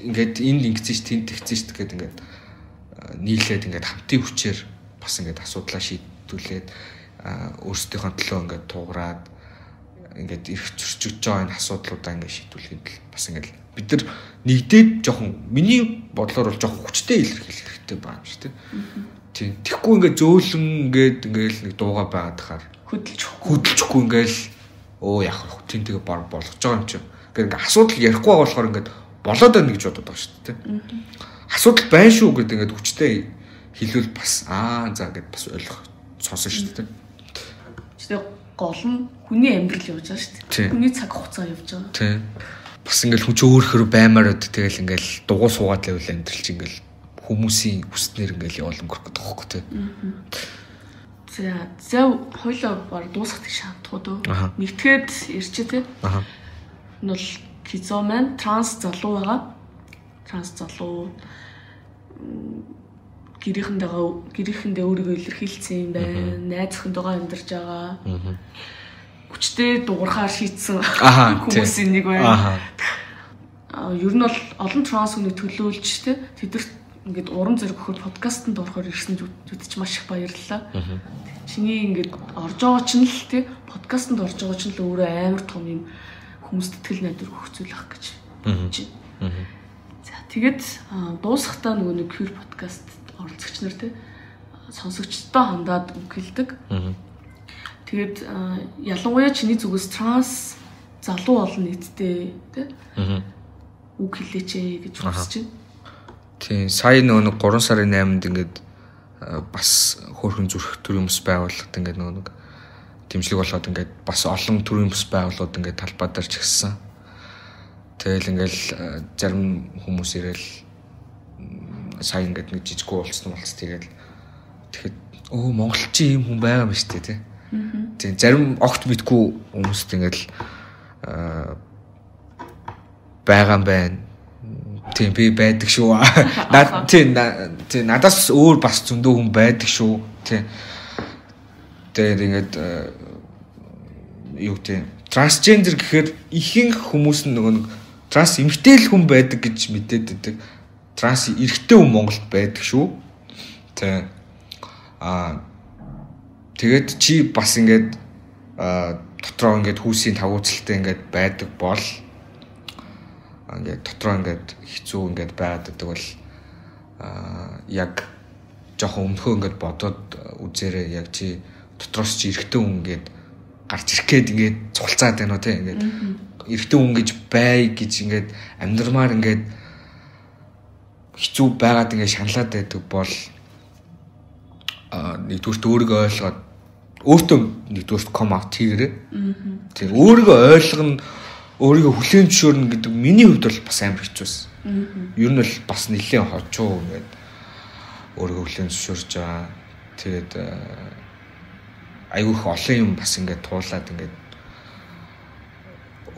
ингээд энд ингэсэн ш тэнд тэгсэн ш гэдэг ингээд нийлээд ингээд хамтын хүчээр бас ингээд асуудлаа шийдвүүлээд өөрсдийнхөө төлөө ингээд туугараад ингээд ирэх зөрчиж байгаа энэ асуудлуудаа ингээд шийдвүүлэхэд бас ингээд бид нар нэгдээд жоохон миний бодлоор бол жоохон хүчтэй илэрхийлэх хэрэгтэй байна шүү дээ. Тийм. Тэгэхгүй ингээд зөөлөн ингээл нэг дууга байгаад хахаар хөдөлчихгүй ингээл яах вэ? Тийм тэгээ болгож байгаа юм чинь. Ингээд асуудал ярихгүй байгаа болохоор ингээд болоод байна гэж бодоод байгаа шүү дээ. Асуудал байна шүү гэдэг ингээд хүчтэй хэлвэл бас за гэд бас ойлгох сонсон шүү дээ. Тэгээ гол нь хүний амьдрал явж байгаа шүү дээ. Хүний цаг хугацаа явж байгаа. Тийм. Бас ингээл хүн ч өөрөөр баймаар өд тэгэл ингээл дугуй суугаад лавл амьдрал чи ингээл хүмүүсийн хүснэр ингээл явал өнгөрөх гэдэг байхгүй тий. За хойлоо бар дуусгах гэж шаардлагууд уу? Нэгтгэхэд ирчээ тий. Энэ бол Кизо маань транс залуу байгаа. Транс залуу гэрээхэндээ өөрийгөө илэрхийлсэн юм байна. Найз охинтойгоо амьдарч байгаа. Хүчтэй дуурахаар шийдсэн хүмүүсийн нэг байна. Ер нь бол олон транс хүний төлөөлж тий. Тэдэрт ингээд урам зориг өгөхөөр подкастт орохоор ирсэн зүтч маш их баярлалаа. Чиний ингээд орж байгаа ч нь л тий подкастт орж байгаа ч нь л өөрөө амар том юм хүмүүст итгэл найдвар өгөх зүйл ах гэж бодож байна. За тэгээд дуусахтаа нөгөө нэг queer podcast оролцогч нар тий сонсогчтой хандаад үг хэлдэг. Тэгээд ялангуяа чиний зүгээс транс залуу олон нийтдээ тий үг хэлээч гэж хүсэж байна. Тийм сая нөгөө 3 сарын 8-нд ингээд бас хөөрхөн зүрх төрийн ус байгууллагад ингээд нөгөө дэмжлэг болоод ингээд бас олон төрийн ус байгууллагууд ингээд талбай дээр ч гисэн. Тэгэл ингээд зарим хүмүүс ирээл сая ингээд нэг жижиг уулцсан тэгээд тэгэхэд монголчин юм хүн байгаа юм шүү дээ тий. Тийм зарим огт мэдгүй хүмүүст ингээд байгаа юм байна. Тийм би байдаг шүү. Надаас өөр бас зөндөө хүн байдаг шүү. Тийм. Тэгээд ингээд юу гэдэг трансжендер гэхээр ихэнх хүмүүс нэг транс эмэгтэй л хүн байдаг гэж мэдээд байдаг. Транс эрэгтэй хүн Монголд байдаг шүү. Тийм. Тэгээд чи бас ингээд дотроо ингээд хүйсийн тагууцалтай ингээд байдаг бол ингээд дотроо ингээд хэцүү ингээд байгаад байдаг бол яг жоохон өмнөхөө ингээд бодоод үзээрэй яг чи дотроос чи эрэгтэй хүн ингээд гарч ирэх гээд ингээд цугалцаад байна уу те ингээд эрэгтэй хүн гэж бай гэж ингээд амьдрмаар ингээд хэцүү байгаад ингээд шаналаад байдаг бол нэгдүгürt өөрийгөө ойлгоод өөртөө нэгдүгürt come out хийгээрээ. Тийм өөрийгөө ойлгоно, өөрийгөө хүлээн зөвшөөрнө гэдэг миний хувьд бол бас амар хэцүү байсан. Ер нь бол бас нэлээд хожуу ингээд өөрийгөө хүлээн зөвшөөрж байгаа. Тэгээд айгүйх олон юм бас ингээд туулаад ингээд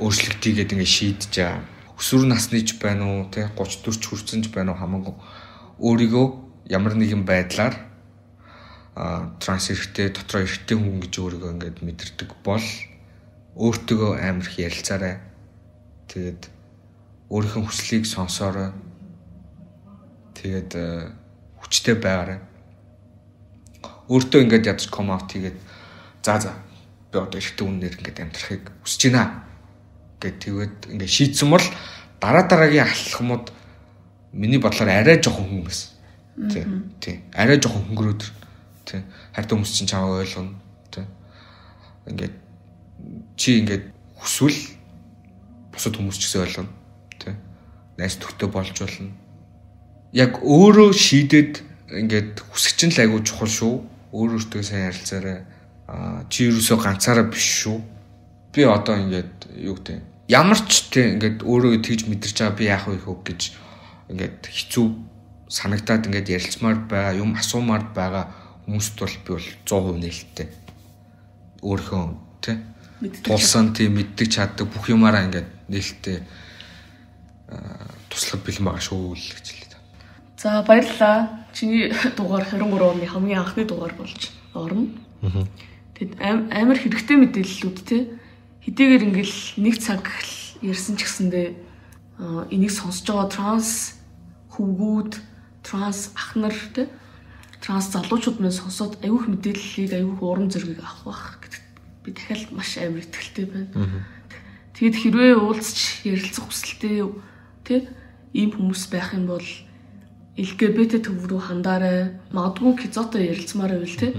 өөрчлөлтийгээд ингээд шийдэж байгаа. Өсвөр насныч байна уу, тэ 30 40 хүрсэнч байна уу хамаагүй өөрийгөө ямар нэгэн байдлаар транс эрхтэй, дотроо эрхтэй хүн гэж өөрийгөө ингээд мэдэрдэг бол өөртөөгөө амар их ярилцаарай. Тэгээд өөрийнхөө хүслийг сонсоорой. Тэгээд хүчтэй байгаарай. Өөртөө ингээд ядаж come out хийгээд за би одоо эрхтэй үнээр ингээд амьдрахыг хүсэж байна гэд тэгээд ингээд шийдсэн бол дараагийн алхмууд миний бодлоор арай жоохон хүн байсан. Тий. Арай жоохон хөнгөрөөд тий. Харин хүмүүс чинь чамайг ойлгоно. Тий. Ингээд чи ингээд хүсвэл бусад хүмүүс ч гэсэн ойлгоно. Тий. Найс төгтөө болж болно. Яг өөрөө шийдэд ингээд хүсгэж нь л айгүй чухал шүү. Өөртөө сайн ярилцаарай. Чи юусоо ганцаараа биш шүү. Би одоо ингээд юу гэдэг ямар ч тий ингээд өөрөө тэгж мэдэрч байгаа би яах вэ гэж ингээд хэцүү санагдаад ингээд ярилцмаар байгаа юм асуумаар байгаа хүмүүст бол би бол 100% нээлттэй. Өөрийнхөө тий тулсан тий мэддэг чаддаг бүх юмараа ингээд нээлттэй туслах бэлэн байгаа шүү л гэж хэлээ. За баярлалаа. Чиний дугаар 23 оны хамгийн анхны дугаар болж орно. Тэгэд амар хэрэгтэй мэдээллүүд тий хэдийгээр ингээл нэг цаг ярьсан ч гэсэндээ энийг сонсож байгаа транс хөвгүүд, транс ахнар тий транс залуучууд мэн сонсоод аюух мэдээллийг аюух уран зөргийг авах бах гэдэгт би дахиад маш амар итгэлтэй байна. Тэгэд хэрвээ уулзч ярилцах хүсэлтэй тий ийм хүмүүс байх юм бол LGBT төв рүү хандаарай. Магадгүй Кизотой ярилцмаар байвал тий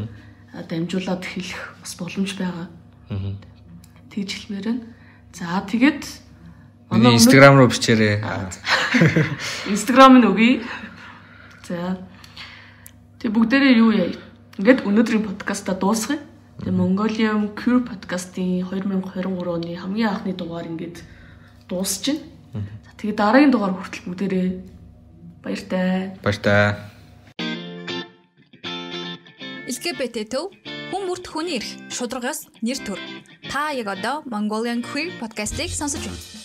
дамжуулаад хэлэх бас боломж байгаа. Тэгж хэлмээр байна. За тэгээд манай Instagram руу бичээрэй. Instagram нь өгье. За. Тэг бүгдээрээ юу яа? Ингээд өнөөдрийн подкастаа дуусгая. Тэг Mongolian Queer Podcast-ын 2023 оны хамгийн анхны дугаар ингээд дуусж байна. За тэгээд дараагийн дугаар хүртэл бүгдээрээ баяртай. LGBT төв хүн бүрт хүний эрх шударгаас нэр төр. Та яг одоо Mongolian Queer Podcast-ыг сонсож байна.